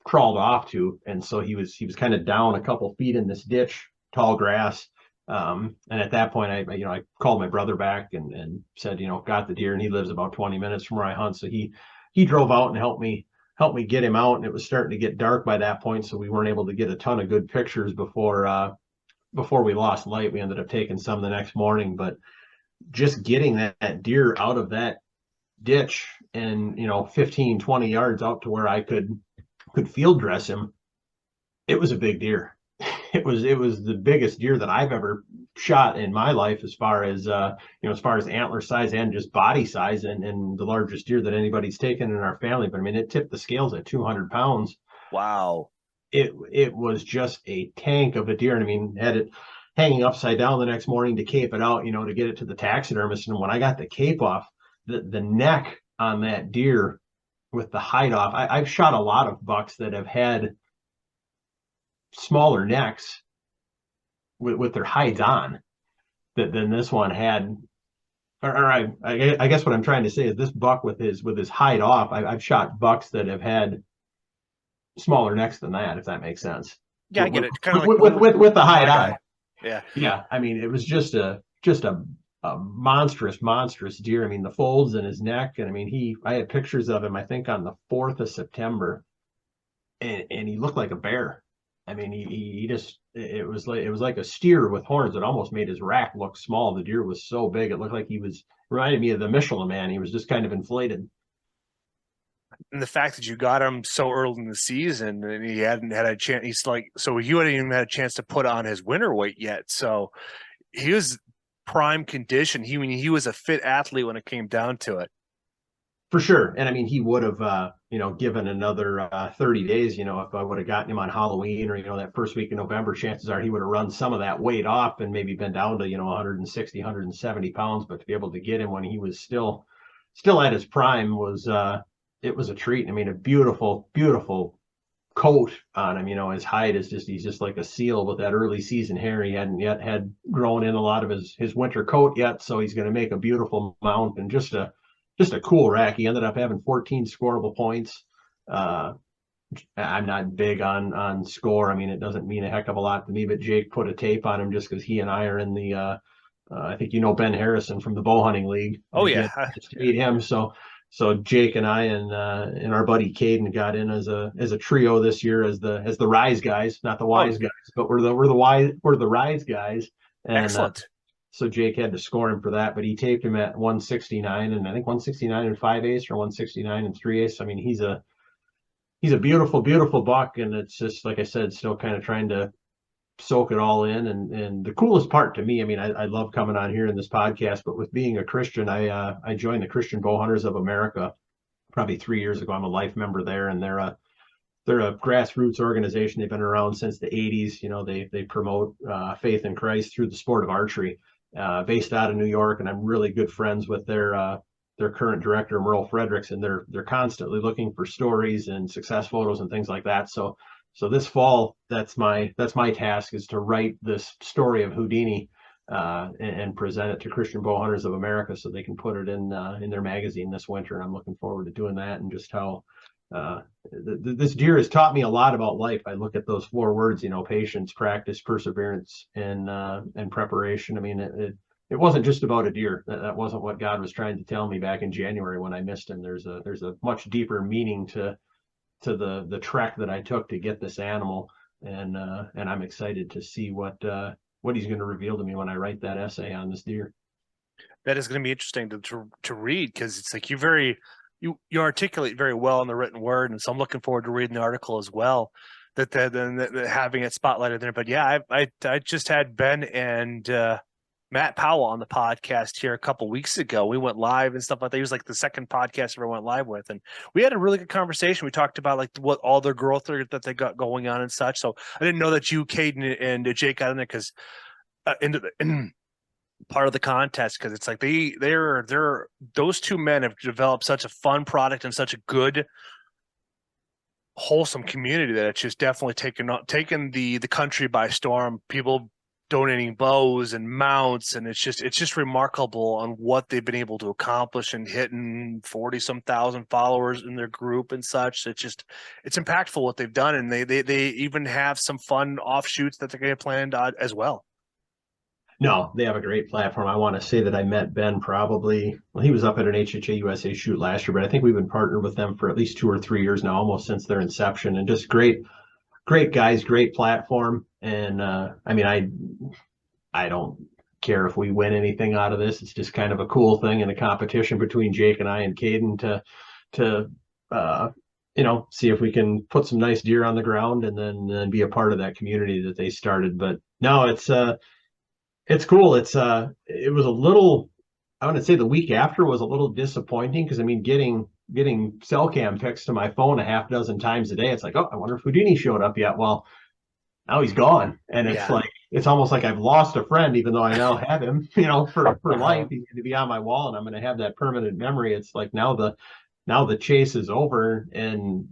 crawled off to, and so he was kind of down a couple feet in this ditch, tall grass, And at that point, I called my brother back and said, got the deer, and he lives about 20 minutes from where I hunt. So he drove out and helped me get him out. And it was starting to get dark by that point, so we weren't able to get a ton of good pictures before we lost light. We ended up taking some the next morning, but just getting that deer out of that ditch and 15, 20 yards out to where I could field dress him, it was a big deer. It was the biggest deer that I've ever shot in my life, as far as as far as antler size and just body size, and the largest deer that anybody's taken in our family. But I mean, it tipped the scales at 200 pounds. Wow. It was just a tank of a deer. And I mean, had it hanging upside down the next morning to cape it out, to get it to the taxidermist. And when I got the cape off, the neck on that deer with the hide off, I've shot a lot of bucks that have had smaller necks with their hides on than this one had. Or I guess what I'm trying to say is this buck with his hide off, I've shot bucks that have had smaller necks than that, if that makes sense. Yeah, I get it. Kind of with the hide on. Yeah. Yeah. I mean, it was just a monstrous deer. I mean, the folds in his neck, and I mean, I had pictures of him, I think, on the 4th of September, and he looked like a bear. I mean, he just, it was like a steer with horns. It almost made his rack look small. The deer was so big, it looked like reminded me of the Michelin Man. He was just kind of inflated. And the fact that you got him so early in the season and he hadn't had a chance, so you hadn't even had a chance to put on his winter weight yet. So he was prime condition. He was a fit athlete when it came down to it. For sure. And I mean, he would have, given another 30 days, if I would have gotten him on Halloween or, that first week in November, chances are he would have run some of that weight off and maybe been down to, 160, 170 pounds. But to be able to get him when he was still at his prime it was a treat. I mean, a beautiful, beautiful coat on him. His hide he's just like a seal with that early season hair. He hadn't yet had grown in a lot of his winter coat yet. So he's going to make a beautiful mount and just a cool rack. He ended up having 14 scoreable points. I'm not big on score. I mean, it doesn't mean a heck of a lot to me, but Jake put a tape on him just because he and I are in the, I think Ben Harrison from the Bow Hunting League. Oh yeah. To meet him. So Jake and I and our buddy Caden got in as a trio this year as the Rise guys, not the Wise guys, but we're the Rise guys. And, excellent. So Jake had to score him for that, but he taped him at 169, and I think 169 and 5/8 or 169 and 3/8. I mean, he's a beautiful, beautiful buck, and it's just like I said, still kind of trying to soak it all in. And the coolest part to me, I mean, I love coming on here in this podcast, but with being a Christian, I joined the Christian Bow Hunters of America probably 3 years ago. I'm a life member there, and they're a grassroots organization. They've been around since the 80s. They promote faith in Christ through the sport of archery. Based out of New York, and I'm really good friends with their current director, Merle Fredericks, and they're constantly looking for stories and success photos and things like that. So this fall, that's my task, is to write this story of Houdini and present it to Christian Bow Hunters of America so they can put it in their magazine this winter. And I'm looking forward to doing that, and just how this deer has taught me a lot about life. I look at those 4 words, patience, practice, perseverance, and preparation. I mean, it wasn't just about a deer. That wasn't what God was trying to tell me back in January when I missed him. There's a much deeper meaning to the trek that I took to get this animal, and I'm excited to see what he's going to reveal to me when I write that essay on this deer. That is going to be interesting to read, because it's like you articulate very well in the written word, and so I'm looking forward to reading the article as well. That having it spotlighted there. But yeah, I just had Ben and Matt Powell on the podcast here a couple weeks ago. We went live and stuff like that. He was like the second podcast I ever went live with, and we had a really good conversation. We talked about like what all their growth that they got going on and such. So I didn't know that you, Caden, and Jake got in there because in part of the contest, because it's like they're those two men have developed such a fun product and such a good wholesome community that it's just definitely taken the country by storm. People donating bows and mounts, and it's just remarkable on what they've been able to accomplish and hitting 40-some thousand followers in their group and such. It's impactful what they've done, and they even have some fun offshoots that they're going to plan as well. No, they have a great platform. I want to say that I met Ben probably, well, he was up at an HHA USA shoot last year, but I think we've been partnered with them for at least 2 or 3 years now, almost since their inception. And just great guys, great platform. And I mean, I don't care if we win anything out of this. It's just kind of a cool thing in a competition between Jake and I and Caden to see if we can put some nice deer on the ground and then be a part of that community that they started. But no, it's cool. It was a little, I want to say the week after was a little disappointing because I mean getting cell cam pics to my phone a half dozen times a day. It's like, oh, I wonder if Houdini showed up yet. Well, now he's gone. And it's Yeah. like it's almost like I've lost a friend, even though I now have him, for life. He's going to be on my wall and I'm going to have that permanent memory. It's like now the chase is over and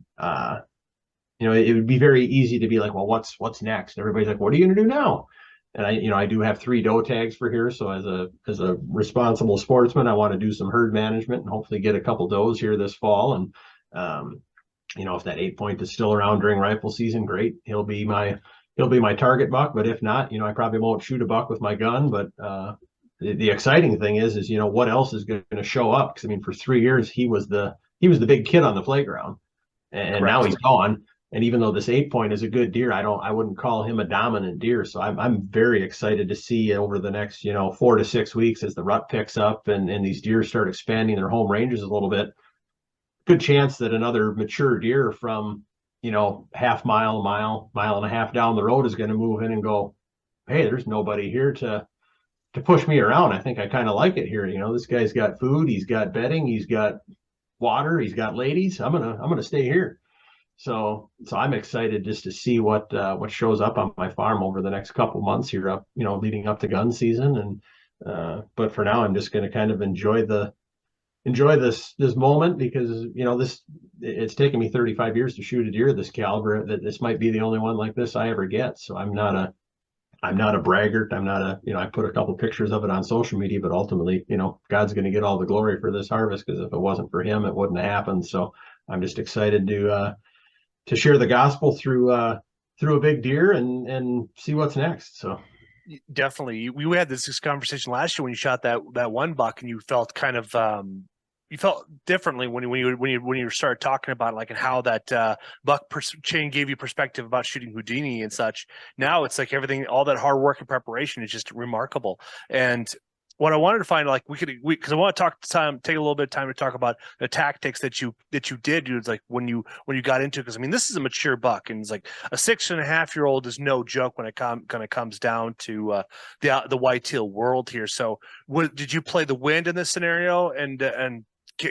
it would be very easy to be like, well, what's next? Everybody's like, what are you going to do now? And I do have 3 doe tags for here. So as a responsible sportsman, I want to do some herd management and hopefully get a couple does here this fall. And, if that 8-point is still around during rifle season, great. He'll be my target buck. But if not, I probably won't shoot a buck with my gun. But the exciting thing is what else is going to show up? Because I mean, for 3 years, he was the big kid on the playground, and now he's gone. And even though this 8-point is a good deer, I wouldn't call him a dominant deer. So I'm very excited to see over the next 4 to 6 weeks as the rut picks up and these deer start expanding their home ranges a little bit. Good chance that another mature deer from half mile and a half down the road is going to move in and go, hey, there's nobody here to push me around. I think I kind of like it here. This guy's got food, he's got bedding, he's got water, he's got ladies. I'm gonna stay here. So I'm excited just to see what shows up on my farm over the next couple months here leading up to gun season. And but for now, I'm just going to kind of enjoy this moment because it's taken me 35 years to shoot a deer of this caliber. That this might be the only one like this I ever get. So I'm not a braggart. I put a couple pictures of it on social media, but ultimately, God's going to get all the glory for this harvest because if it wasn't for him, it wouldn't have happened. So I'm just excited to share the gospel through a big deer and see what's next. So Definitely. We had this conversation last year when you shot that one buck and you felt kind of you felt differently when you started talking about like and how that buck chain gave you perspective about shooting Houdini and such. Now it's like everything, all that hard work and preparation is just remarkable. And what I wanted to find, like because I want to take a little bit of time to talk about the tactics that you did. It's like when you got into, because I mean this is a mature buck, and it's like a 6.5-year-old is no joke when it comes down to the whitetail world here. So did you play the wind in this scenario and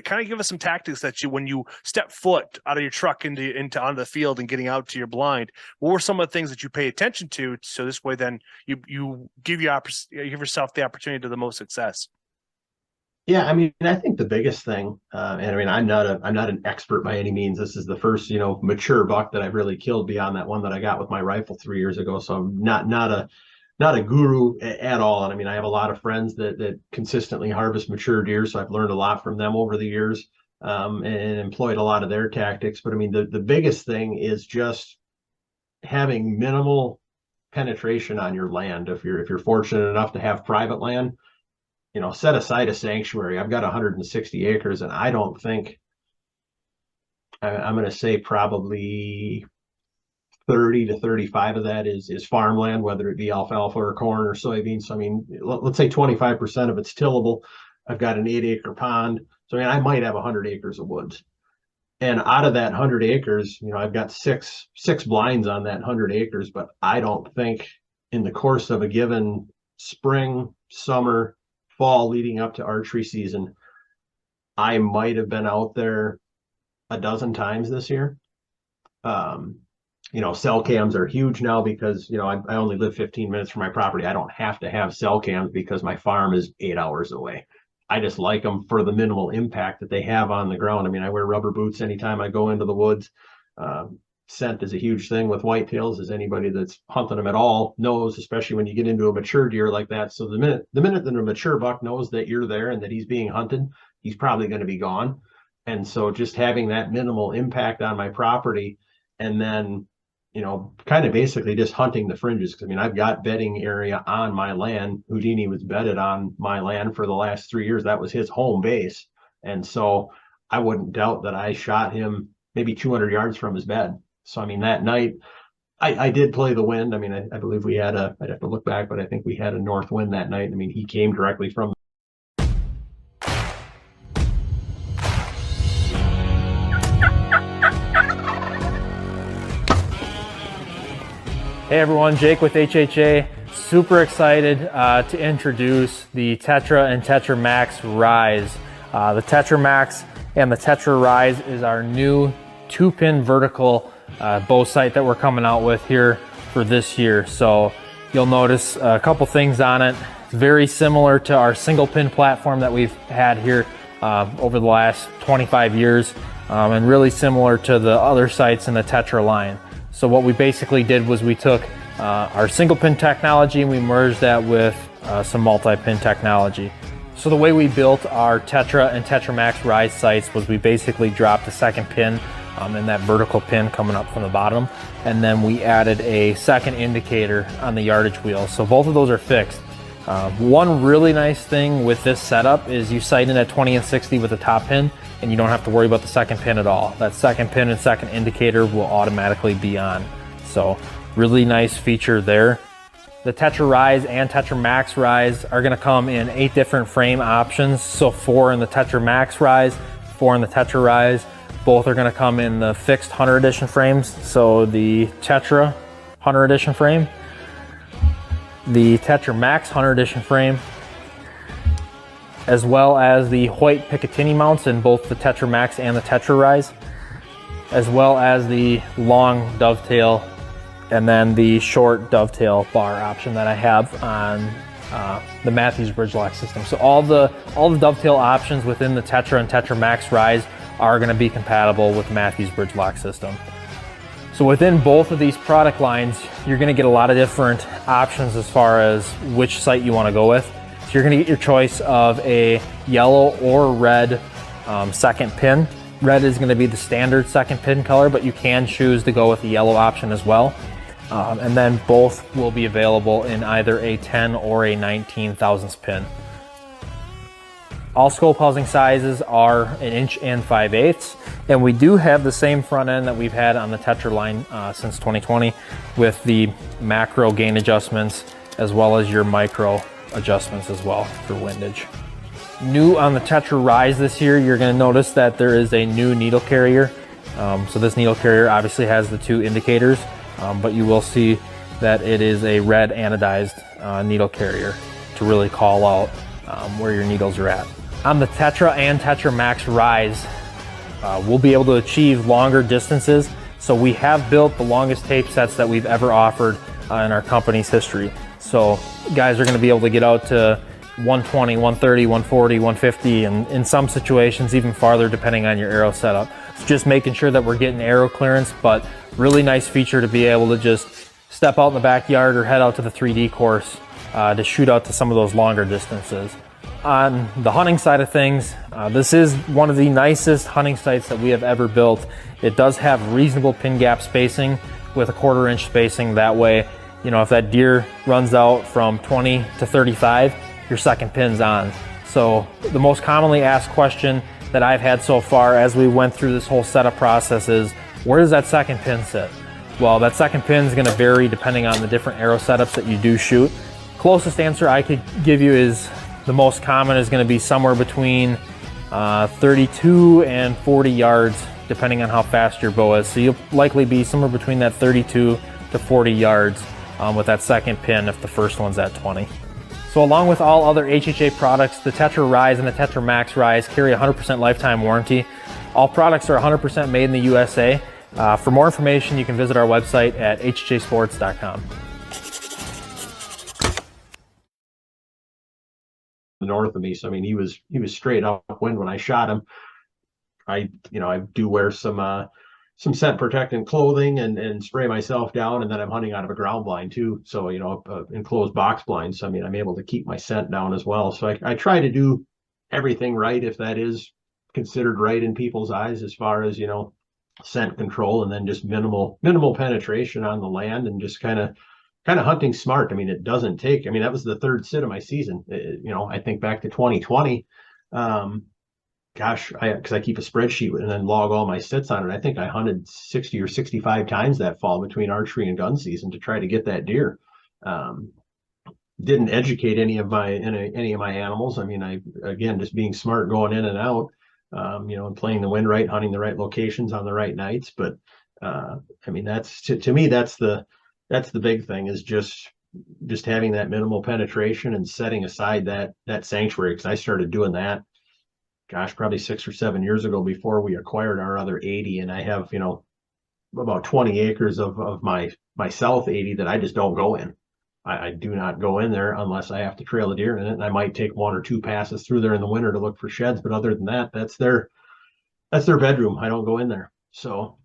kind of give us some tactics that when you step foot out of your truck into onto the field and getting out to your blind, what were some of the things that you pay attention to? So this way, then you give yourself the opportunity to the most success. yeah, I mean, I think the biggest thing, and I mean, I'm not an expert by any means. This is the first mature buck that I've really killed beyond that one that I got with my rifle 3 years ago. So I'm not a guru at all. And I mean, I have a lot of friends that consistently harvest mature deer. So I've learned a lot from them over the years and employed a lot of their tactics. But I mean, the biggest thing is just having minimal penetration on your land. If you're fortunate enough to have private land, set aside a sanctuary. I've got 160 acres and I don't think I'm going to say probably 30 to 35 of that is farmland, whether it be alfalfa or corn or soybeans. So, I mean, let's say 25% of it's tillable. I've got an 8-acre pond. So, I mean, I might have 100 acres of woods. And out of that 100 acres, I've got six blinds on that 100 acres, but I don't think in the course of a given spring, summer, fall leading up to archery season, I might have been out there a dozen times this year. Cell cams are huge now because, I only live 15 minutes from my property. I don't have to have cell cams because my farm is 8 hours away. I just like them for the minimal impact that they have on the ground. I mean, I wear rubber boots anytime I go into the woods. Scent is a huge thing with whitetails, as anybody that's hunting them at all knows, especially when you get into a mature deer like that. So the minute that a mature buck knows that you're there and that he's being hunted, he's probably going to be gone. And so just having that minimal impact on my property and then kind of basically just hunting the fringes. 'Cause, I mean, I've got bedding area on my land. Houdini was bedded on my land for the last 3 years. That was his home base. And so I wouldn't doubt that I shot him maybe 200 yards from his bed. So, I mean, that night I did play the wind. I mean, I believe we had I'd have to look back, but I think we had a north wind that night. I mean, he came directly from. Hey everyone, Jake with HHA. Super excited to introduce the Tetra and Tetra Max Rise. The Tetra Max and the Tetra Rise is our new 2-pin vertical bow sight that we're coming out with here for this year. So you'll notice a couple things on it. It's very similar to our single pin platform that we've had here over the last 25 years, and really similar to the other sights in the Tetra line. So what we basically did was we took our single pin technology and we merged that with some multi-pin technology. So the way we built our Tetra and Tetra Max Rise sights was we basically dropped a second pin in that vertical pin coming up from the bottom, and then we added a second indicator on the yardage wheel. So both of those are fixed. One really nice thing with this setup is you sight in at 20 and 60 with the top pin, and you don't have to worry about the second pin at all. That second pin and second indicator will automatically be on. So really nice feature there. The Tetra Rise and Tetra Max Rise are gonna come in 8 different frame options. So 4 in the Tetra Max Rise, 4 in the Tetra Rise. Both are gonna come in the fixed Hunter Edition frames. So the Tetra Hunter Edition frame, the Tetra Max Hunter Edition frame, as well as the Hoyt Picatinny mounts in both the Tetra Max and the Tetra Rise, as well as the long dovetail and then the short dovetail bar option that I have on the Matthews bridge lock system. So all the dovetail options within the Tetra and Tetra Max Rise are going to be compatible with the Matthews bridge lock system. So within both of these product lines, you're going to get a lot of different options as far as which sight you want to go with. So you're going to get your choice of a yellow or red second pin. Red is going to be the standard second pin color, but you can choose to go with the yellow option as well. And then both will be available in either a 10 or a 19 thousandths pin. All scope housing sizes are 1 inch and 5/8, and we do have the same front end that we've had on the Tetra line since 2020 with the macro gain adjustments as well as your micro adjustments as well for windage. New on the Tetra Rise this year, you're going to notice that there is a new needle carrier. So this needle carrier obviously has the 2 indicators, but you will see that it is a red anodized needle carrier to really call out where your needles are at. On the Tetra and Tetra Max Rise, we'll be able to achieve longer distances. So we have built the longest tape sets that we've ever offered in our company's history. So guys are going to be able to get out to 120, 130, 140, 150, and in some situations even farther depending on your arrow setup. It's just making sure that we're getting arrow clearance, but really nice feature to be able to just step out in the backyard or head out to the 3D course to shoot out to some of those longer distances. On the hunting side of things, this is one of the nicest hunting sights that we have ever built. It does have reasonable pin gap spacing with a 1/4 inch spacing. That way, you know, if that deer runs out from 20 to 35, your second pin's on. So the most commonly asked question that I've had so far as we went through this whole setup process is, where does that second pin sit? Well, that second pin is going to vary depending on the different arrow setups that you do shoot. Closest answer I could give you is the most common is going to be somewhere between 32 and 40 yards depending on how fast your bow is. So you'll likely be somewhere between that 32 to 40 yards with that second pin if the first one's at 20. So along with all other HHA products, the Tetra Rise and the Tetra Max Rise carry a 100% lifetime warranty. All products are 100% made in the USA. For more information, you can visit our website at hhasports.com. North of me, so I mean he was straight upwind when I shot him. I do wear some scent protectant clothing and spray myself down, and then I'm hunting out of a ground blind too, so enclosed box blind, so I mean I'm able to keep my scent down as well. So I try to do everything right, if that is considered right in people's eyes, as far as scent control, and then just minimal penetration on the land, and just kind of hunting smart. I mean, it doesn't take. I mean, that was the third sit of my season. I think back to 2020. Because I keep a spreadsheet and then log all my sits on it. I think I hunted 60 or 65 times that fall between archery and gun season to try to get that deer. Didn't educate any of my animals. I mean, again, just being smart, going in and out, and playing the wind right, hunting the right locations on the right nights. But I mean, that's to me, that's the big thing, is just having that minimal penetration and setting aside that sanctuary. Because I started doing that, probably 6 or 7 years ago, before we acquired our other 80. And I have, about 20 acres of my south 80 that I just don't go in. I do not go in there unless I have to trail a deer in it. And I might take 1 or 2 passes through there in the winter to look for sheds. But other than that, that's their bedroom. I don't go in there. So,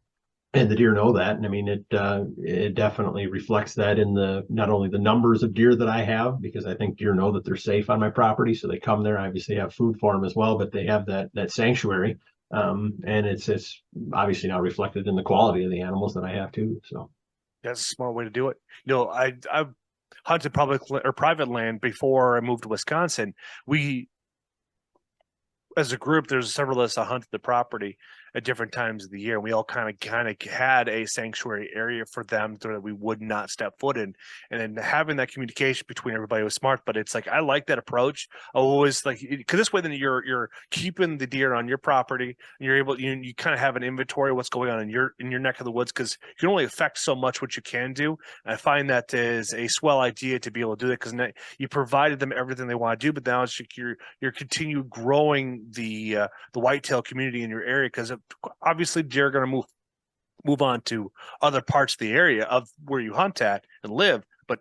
and the deer know that. And I mean, it definitely reflects that in not only the numbers of deer that I have, because I think deer know that they're safe on my property. So they come there, obviously have food for them as well, but they have that sanctuary. And it's obviously now reflected in the quality of the animals that I have too. So that's a smart way to do it. I've hunted public or private land before I moved to Wisconsin. We, as a group, there's several of us that hunted the property at different times of the year. We all kind of had a sanctuary area for them so that we would not step foot in. And then having that communication between everybody was smart. But it's like, I like that approach. I always like, because this way then you're keeping the deer on your property, and you're able, you kind of have an inventory of what's going on in your neck of the woods, because you can only affect so much what you can do. And I find that is a swell idea to be able to do that, because you provided them everything they want to do, but now it's like you're continue growing the whitetail community in your area, because obviously deer are going to move on to other parts of the area of where you hunt at and live, but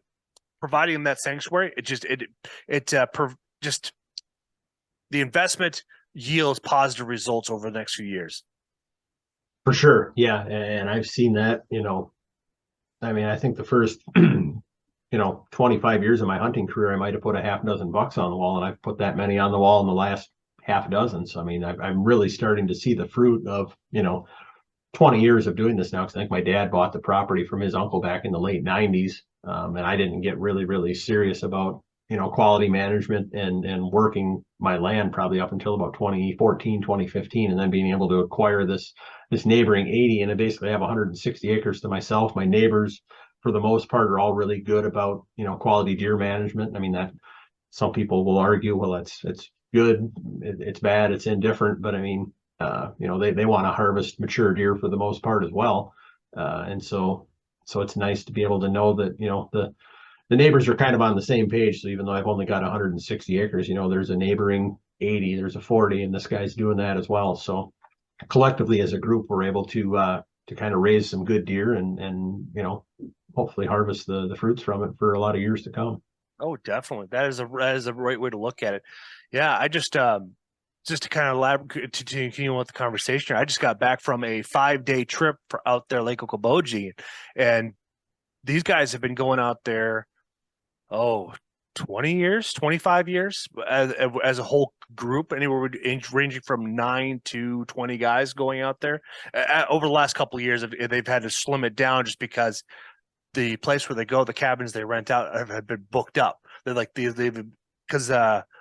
providing them that sanctuary, just the investment yields positive results over the next few years. For sure. Yeah. And I've seen that, I mean, I think the first 25 years of my hunting career, I might have put a half dozen bucks on the wall, and I've put that many on the wall in the last half dozen. So, I mean, I'm really starting to see the fruit of, 20 years of doing this now, because I think my dad bought the property from his uncle back in the late 90s. And I didn't get really, really serious about, quality management and working my land probably up until about 2014, 2015, and then being able to acquire this neighboring 80. And I basically have 160 acres to myself. My neighbors, for the most part, are all really good about, quality deer management. I mean, that some people will argue, well, it's good, it's bad, it's indifferent, but I mean, they want to harvest mature deer for the most part as well. And so it's nice to be able to know that, the neighbors are kind of on the same page. So even though I've only got 160 acres, there's a neighboring 80, there's a 40, and this guy's doing that as well. So collectively as a group, we're able to kind of raise some good deer and hopefully harvest the fruits from it for a lot of years to come. Oh, definitely. That is a right way to look at it. Yeah, I just to kind of elaborate, to continue with the conversation, I just got back from a 5-day trip out there, Lake Okoboji, and these guys have been going out there, 20 years, 25 years as a whole group, anywhere ranging from 9 to 20 guys going out there. Over the last couple of years, they've had to slim it down just because the place where they go, the cabins they rent out have been booked up. They're like because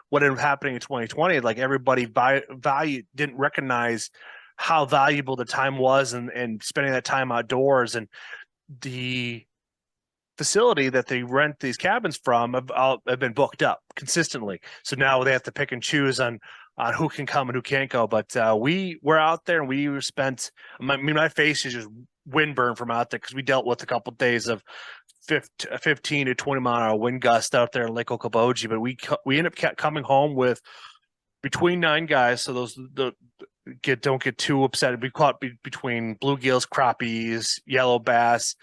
what ended up happening in 2020, like everybody didn't recognize how valuable the time was and spending that time outdoors, and the facility that they rent these cabins from have been booked up consistently. So now they have to pick and choose on who can come and who can't go. But we were out there, and we spent, my face is just windburn from out there, because we dealt with a couple of days of 15 to 20 mile an hour wind gust out there in Lake Okoboji. But we ended up coming home with between 9 guys. So those don't get too upset. We caught between bluegills, crappies, yellow bass,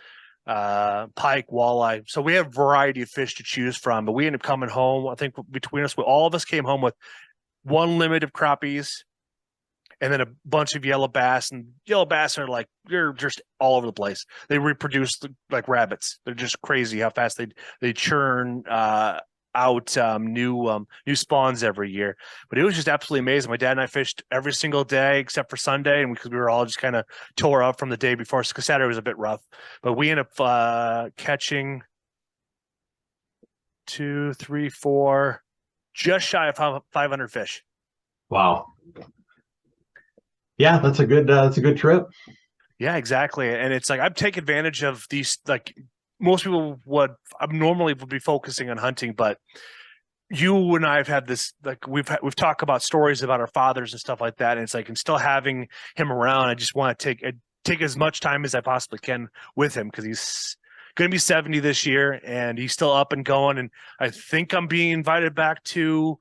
pike, walleye. So we have a variety of fish to choose from. But we ended up coming home, I think between us, all of us came home with 1 limit of crappies, and then a bunch of yellow bass. And yellow bass are like, they're just all over the place. They reproduce like rabbits. They're just crazy how fast they churn out new spawns every year. But it was just absolutely amazing. My dad and I fished every single day except for Sunday, and because we were all just kind of tore up from the day before, because Saturday was a bit rough. But we ended up catching 2, 3, 4, just shy of 500 fish. Wow. Yeah, that's a good trip. Yeah, exactly. And it's like I've taken advantage of these, like most people would normally would be focusing on hunting, but you and I have had this, like we've talked about stories about our fathers and stuff like that. And it's like, and still having him around, I just want to take as much time as I possibly can with him, because he's going to be 70 this year and he's still up and going. And I think I'm being invited back to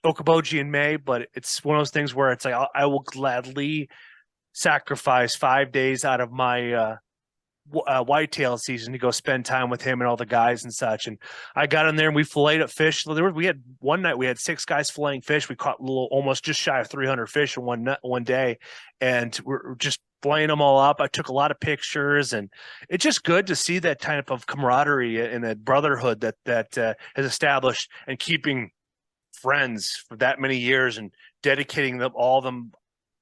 Okoboji in May, but it's one of those things where it's like I will gladly sacrifice 5 days out of my whitetail season to go spend time with him and all the guys and such. And I got in there and we filleted up fish. We had one night we had 6 guys filleting fish. We caught almost just shy of 300 fish in one day, and we're just filleting them all up. I took a lot of pictures, and it's just good to see that type of camaraderie and that brotherhood that has established, and keeping friends for that many years and dedicating them, all of them,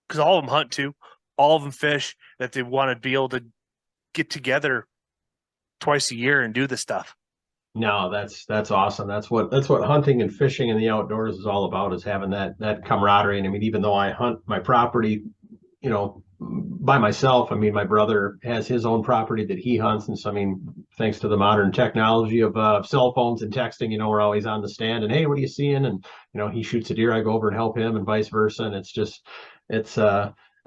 because all of them hunt too, all of them fish, that they want to be able to get together twice a year and do this stuff. No, that's awesome. That's what hunting and fishing in the outdoors is all about, is having that camaraderie. And I mean, even though I hunt my property, by myself, I mean, my brother has his own property that he hunts. And so, I mean, thanks to the modern technology of cell phones and texting, we're always on the stand and, hey, what are you seeing? And, he shoots a deer, I go over and help him, and vice versa. And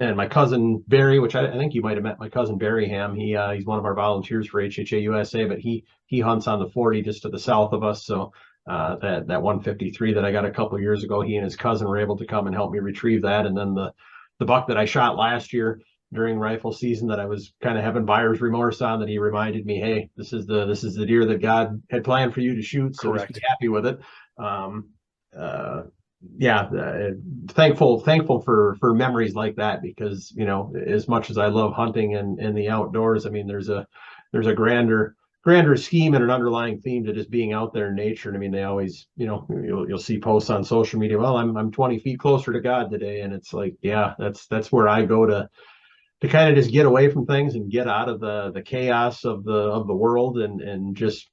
and my cousin Barry, which I think you might have met my cousin Barry Hamm. He's one of our volunteers for HHA USA, but he hunts on the 40 just to the south of us. So that 153 that I got a couple of years ago, he and his cousin were able to come and help me retrieve that. And then the buck that I shot last year during rifle season, that I was kind of having buyer's remorse on, that he reminded me, hey, this is the deer that God had planned for you to shoot. So just be happy with it. Thankful for memories like that, because as much as I love hunting and the outdoors, I mean, there's a grander scheme and an underlying theme to just being out there in nature. And I mean, they always, you'll see posts on social media, well, I'm 20 feet closer to God today. And it's like, yeah, that's where I go to kind of just get away from things and get out of the chaos of the world, and just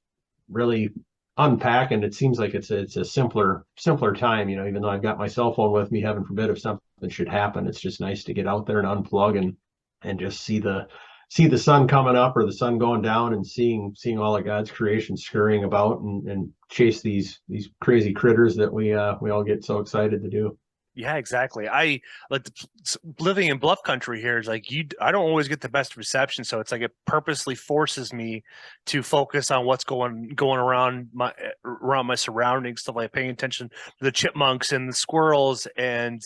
really unpack. And it seems like it's a simpler time, even though I've got my cell phone with me, heaven forbid if something should happen, it's just nice to get out there and unplug and just see the sun coming up or the sun going down, and seeing all of God's creation scurrying about and chase these crazy critters that we all get so excited to do. Yeah, exactly. I like living in bluff country here is like I don't always get the best reception, so it's like it purposely forces me to focus on what's going around my surroundings, stuff like paying attention to the chipmunks and the squirrels, and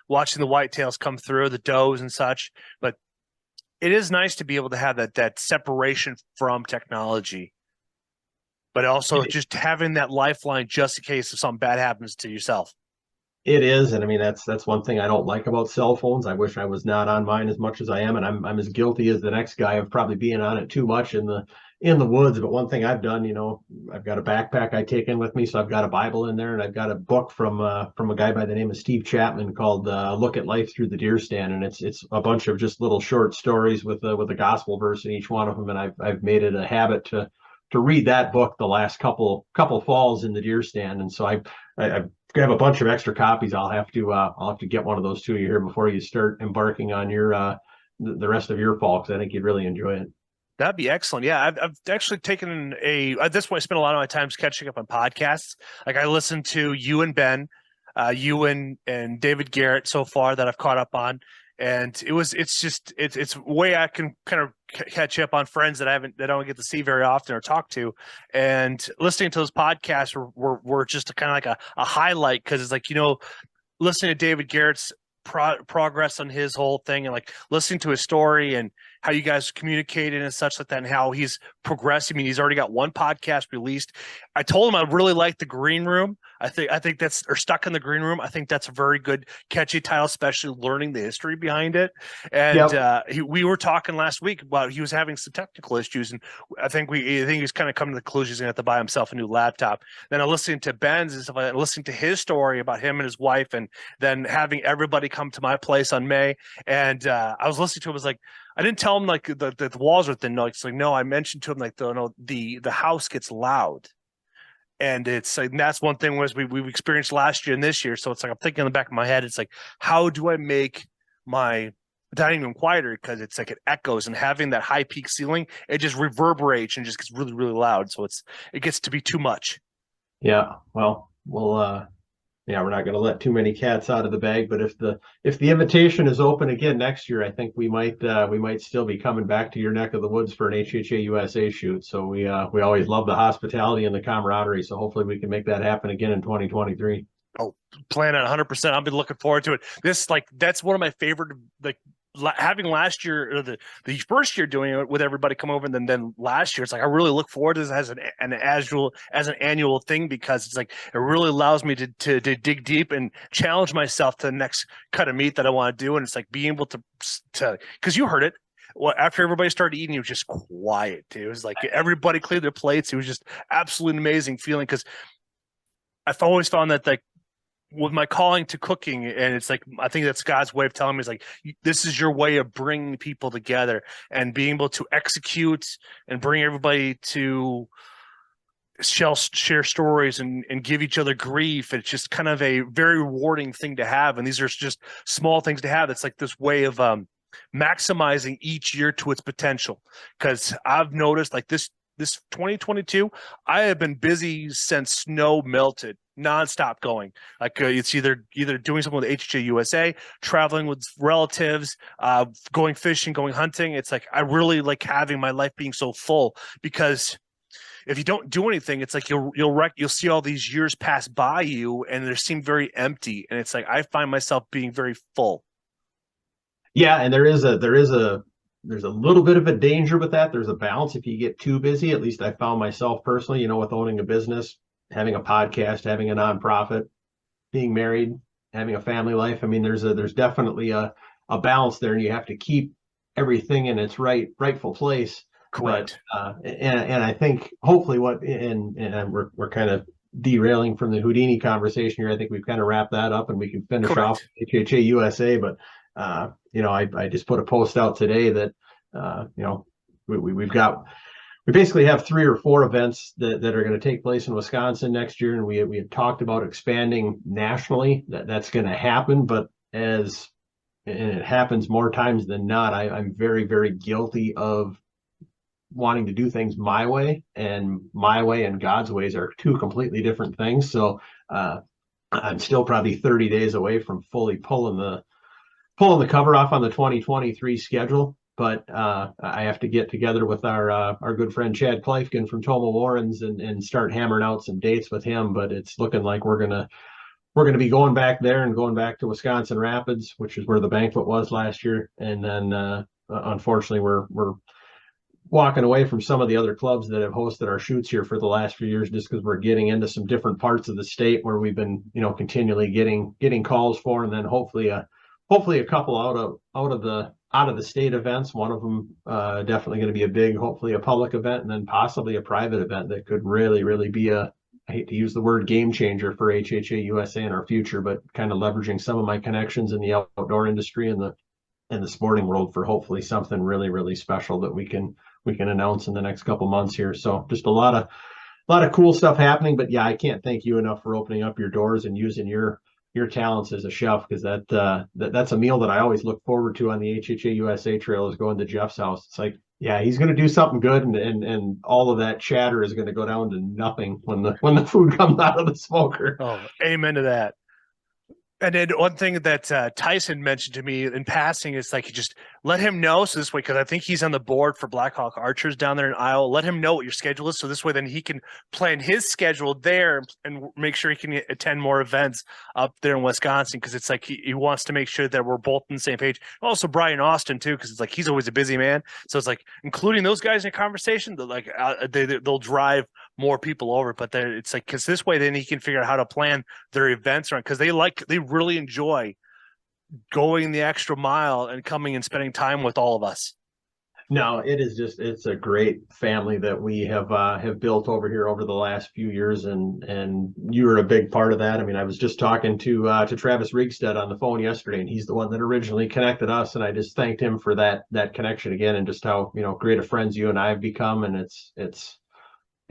watching the whitetails come through, the does and such. But it is nice to be able to have that separation from technology, but also just having that lifeline just in case if something bad happens to yourself. It is, and I mean that's one thing I don't like about cell phones. I wish I was not on mine as much as I am, and I'm as guilty as the next guy of probably being on it too much in the woods. But one thing I've done, I've got a backpack I take in with me, so I've got a Bible in there, and I've got a book from a guy by the name of Steve Chapman called "Look at Life Through the Deer Stand," and it's a bunch of just little short stories with a gospel verse in each one of them, and I've made it a habit to read that book the last couple falls in the deer stand, and so I have a bunch of extra copies. I'll have to get one of those to you here before you start embarking on your the rest of your fall, because I think you'd really enjoy it. That'd be excellent. Yeah, I've actually taken at this point, I spent a lot of my time catching up on podcasts. Like I listened to you and Ben, you and David Garrett so far that I've caught up on. And it's a way I can kind of catch up on friends that I don't get to see very often or talk to. And listening to those podcasts were just kind of like a highlight, because it's like, listening to David Garrett's progress on his whole thing, and like listening to his story and how you guys communicated and such like that, and how he's progressing. I mean, he's already got one podcast released. I told him I really liked the green room, I think that's, or Stuck in the Green Room. I think that's a very good, catchy title, especially learning the history behind it. And we were talking last week about he was having some technical issues, and I think he's kind of come to the conclusion he's going to have to buy himself a new laptop. Then I'm listening to Ben's and stuff like that, listening to his story about him and his wife, and then having everybody come to my place on May. And I was listening to him, was like, I didn't tell him like the walls are thin. No, it's like, no, I mentioned to him like the house gets loud. And it's like, and that's one thing was we've experienced last year and this year. So it's like, I'm thinking in the back of my head, it's like, how do I make my dining room quieter? Because it's like it echoes, and having that high peak ceiling, it just reverberates and just gets really, really loud. So it gets to be too much. Yeah. Well, we're not going to let too many cats out of the bag, but if the invitation is open again next year, I think we might still be coming back to your neck of the woods for an HHA USA shoot. So we always love the hospitality and the camaraderie. So hopefully we can make that happen again in 2023. Oh, plan on 100%. I've been looking forward to it. That's one of my favorite, like, having last year, or the first year doing it with everybody come over, and then last year, it's like I really look forward to this as an annual thing, because it's like it really allows me to dig deep and challenge myself to the next cut of meat that I want to do. And it's like being able to because you heard it. Well, after everybody started eating, it was just quiet. It was like everybody cleared their plates. It was just absolutely amazing feeling, because I've always found that, like, with my calling to cooking, and it's like, I think that's God's way of telling me, is like, this is your way of bringing people together and being able to execute and bring everybody to share stories and give each other grief. It's just kind of a very rewarding thing to have. And these are just small things to have. It's like this way of maximizing each year to its potential. Because I've noticed, like, this 2022, I have been busy since snow melted, nonstop going. Like it's either doing something with HHA USA, traveling with relatives, going fishing, going hunting. It's like I really like having my life being so full, because if you don't do anything, it's like you'll see all these years pass by you and they seem very empty. And it's like I find myself being very full. Yeah, and there's a little bit of a danger with that. There's a balance if you get too busy. At least I found myself personally, with owning a business, having a podcast, having a nonprofit, being married, having a family life. I mean, there's definitely a balance there, and you have to keep everything in its rightful place. Correct. But, and I think hopefully we're kind of derailing from the Houdini conversation here. I think we've kind of wrapped that up, and we can finish off HHA USA. But I just put a post out today that we basically have 3 or 4 events that are going to take place in Wisconsin next year, and we had talked about expanding nationally. That's going to happen, but and it happens more times than not, I'm very, very guilty of wanting to do things my way, and my way and God's ways are 2 completely different things. So I'm still probably 30 days away from fully pulling the cover off on the 2023 schedule. But I have to get together with our good friend Chad Kleifkin from Toma Warrens and start hammering out some dates with him. But it's looking like we're gonna be going back there and going back to Wisconsin Rapids, which is where the banquet was last year. And then unfortunately we're walking away from some of the other clubs that have hosted our shoots here for the last few years, just because we're getting into some different parts of the state where we've been continually getting calls for, and then hopefully a couple out of the state events. One of them definitely going to be a big, hopefully a public event, and then possibly a private event that could really, really be I hate to use the word game changer for HHA USA in our future, but kind of leveraging some of my connections in the outdoor industry and the sporting world for hopefully something really, really special that we can announce in the next couple months here. So just a lot of cool stuff happening. But yeah, I can't thank you enough for opening up your doors and using your talents as a chef, because that's a meal that I always look forward to on the HHA USA trail, is going to Jeff's house. It's like, yeah, he's going to do something good, and all of that chatter is going to go down to nothing when the food comes out of the smoker. Oh, amen to that. And then one thing that Tyson mentioned to me in passing is like, you just let him know. So this way, because I think he's on the board for Blackhawk Archers down there in Iowa. Let him know what your schedule is. So this way, then he can plan his schedule there and make sure he can attend more events up there in Wisconsin. Because it's like he wants to make sure that we're both on the same page. Also, Brian Austin too, because it's like he's always a busy man. So it's like including those guys in a conversation. They'll drive more people over. But it's like, because this way then he can figure out how to plan their events around, because they really enjoy going the extra mile and coming and spending time with all of us. No, it's a great family that we have built over here over the last few years, and you were a big part of that. I mean, I was just talking to Travis Rigstead on the phone yesterday, and he's the one that originally connected us, and I just thanked him for that connection again, and just how, you know, great of friends you and I have become. And it's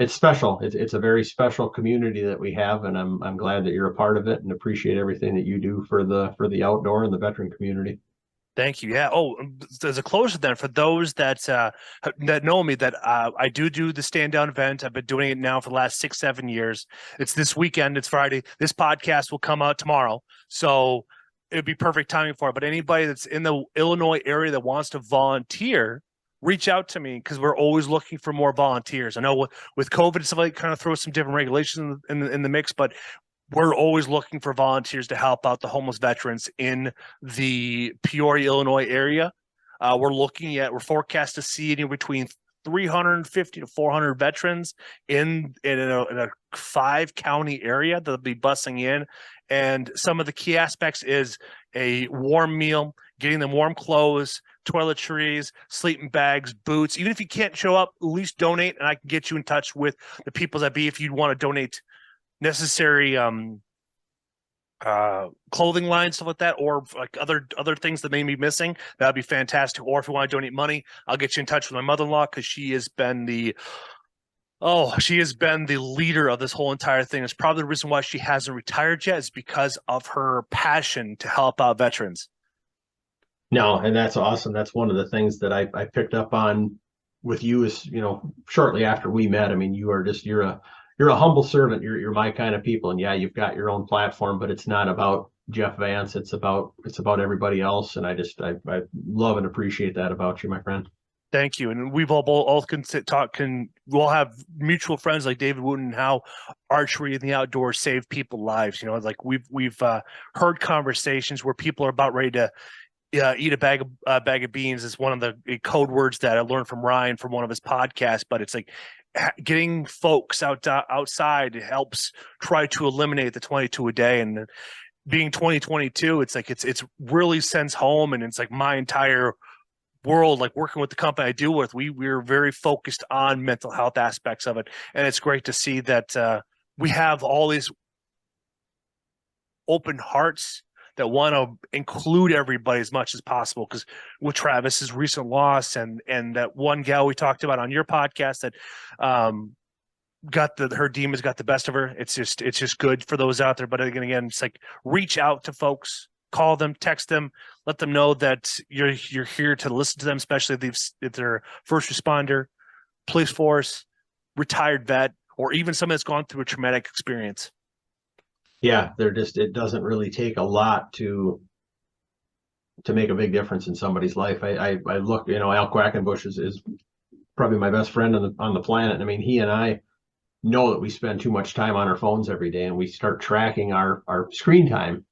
special. It's a very special community that we have, and I'm glad that you're a part of it, and appreciate everything that you do for the outdoor and the veteran community. Thank you. Yeah. Oh, as a closer then, for those that know me, that I do the stand down event. I've been doing it now for the last 6-7 years. It's this weekend. It's Friday. This podcast will come out tomorrow, so it'd be perfect timing for it. But anybody that's in the Illinois area that wants to volunteer, reach out to me, because we're always looking for more volunteers. I know with COVID and stuff like that, kind of throw some different regulations in the mix, but we're always looking for volunteers to help out the homeless veterans in the Peoria, Illinois area. We're forecast to see anywhere between 350 to 400 veterans in a 5-county area that'll be busing in. And some of the key aspects is a warm meal, getting them warm clothes, toiletries, sleeping bags, boots. Even if you can't show up, at least donate, and I can get you in touch with the people that be if you'd want to donate necessary clothing lines, stuff like that, or like other things that may be missing. That'd be fantastic. Or if you want to donate money, I'll get you in touch with my mother-in-law, because she has been the leader of this whole entire thing. It's probably the reason why she hasn't retired yet, is because of her passion to help out veterans. No, and that's awesome. That's one of the things that I picked up on with you is, you know, shortly after we met. I mean, you're a humble servant. You're my kind of people. And yeah, you've got your own platform, but it's not about Jeff Vance. It's about everybody else. And I love and appreciate that about you, my friend. Thank you. And we've all we'll have mutual friends like David Wooten, and how archery in the outdoors save people lives. You know, like we've heard conversations where people are about ready to eat a bag of beans, is one of the code words that I learned from Ryan from one of his podcasts. But it's like getting folks outside helps try to eliminate the 22 a day. And being 2022, it's like it's really sends home, and it's like my entire world, like working with the company I deal with, we're very focused on mental health aspects of it. And it's great to see that we have all these open hearts that want to include everybody as much as possible. Because with Travis's recent loss, and that one gal we talked about on your podcast that her demons got the best of her, it's just good for those out there. But again, it's like, reach out to folks, call them, text them, let them know that you're here to listen to them, especially if they're first responder, police force, retired vet, or even someone that's gone through a traumatic experience. Yeah, it doesn't really take a lot to make a big difference in somebody's life. I look, you know, Al Quackenbush is probably my best friend on the planet. I mean, he and I know that we spend too much time on our phones every day, and we start tracking our screen time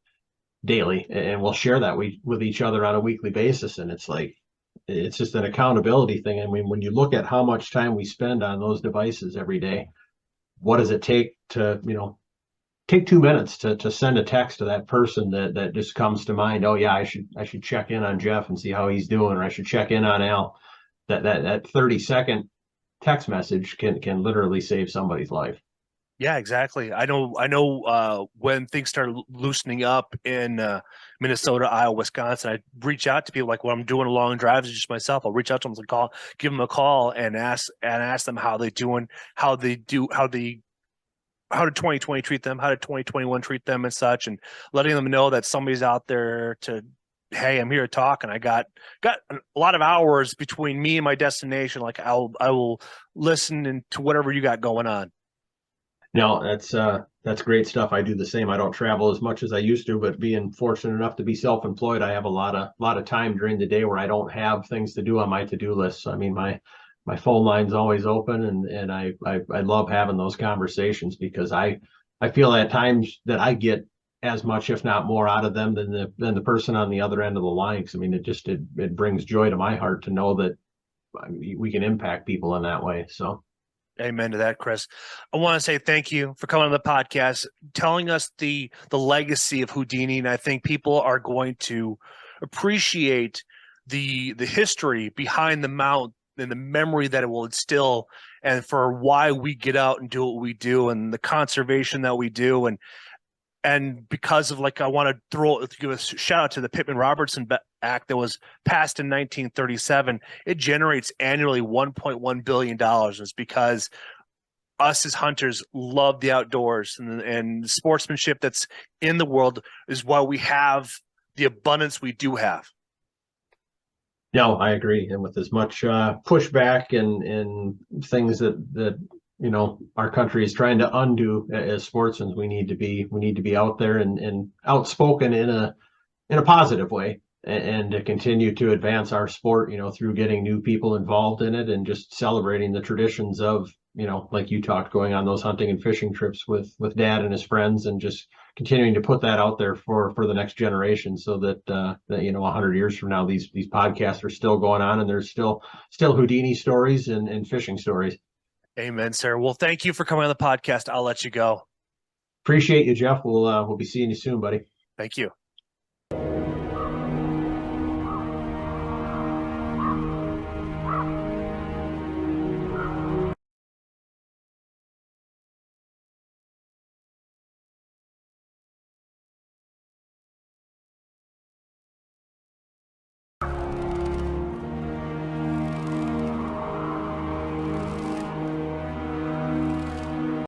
daily, and we'll share that with each other on a weekly basis. And it's like, it's just an accountability thing. I mean, when you look at how much time we spend on those devices every day, what does it take to, you know, take 2 minutes to send a text to that person that just comes to mind? Oh yeah, I should check in on Jeff and see how he's doing, or I should check in on Al. That 30-second text message can literally save somebody's life. Yeah, exactly. I know when things started loosening up in Minnesota, Iowa, Wisconsin, I reach out to people, like when I'm doing long drives just myself, I'll reach out to them and give them a call and ask them how they're doing, how did 2020 treat them, how did 2021 treat them and such, and letting them know that somebody's out there to, hey, I'm here to talk, and I got a lot of hours between me and my destination. Like I will listen to whatever you got going on. No, that's great stuff. I do the same. I don't travel as much as I used to, but being fortunate enough to be self-employed, I have a lot of time during the day where I don't have things to do on my to-do list. So, I mean, my phone line's always open, and I love having those conversations, because I feel at times that I get as much, if not more, out of them than the person on the other end of the line. Because I mean, it brings joy to my heart to know that we can impact people in that way. So Amen to that, Chris. I want to say thank you for coming on the podcast, telling us the legacy of Houdini, and I think people are going to appreciate the history behind the mount and the memory that it will instill, and for why we get out and do what we do, and the conservation that we do, and because of, like, I want to give a shout out to the Pittman-Robertson Act that was passed in 1937. It generates annually $1.1 billion. It's because us as hunters love the outdoors, and the sportsmanship that's in the world is why we have the abundance we do have. No, I agree. And with as much pushback and things that our country is trying to undo as sportsmen, we need to be out there and outspoken in a positive way, and to continue to advance our sport, through getting new people involved in it and just celebrating the traditions of, like you talked, going on those hunting and fishing trips with Dad and his friends, and just continuing to put that out there for the next generation, so that 100 years from now, these podcasts are still going on, and there's still Houdini stories and fishing stories. Amen, sir. Well, thank you for coming on the podcast. I'll let you go. Appreciate you, Jeff. We'll be seeing you soon, buddy. Thank you.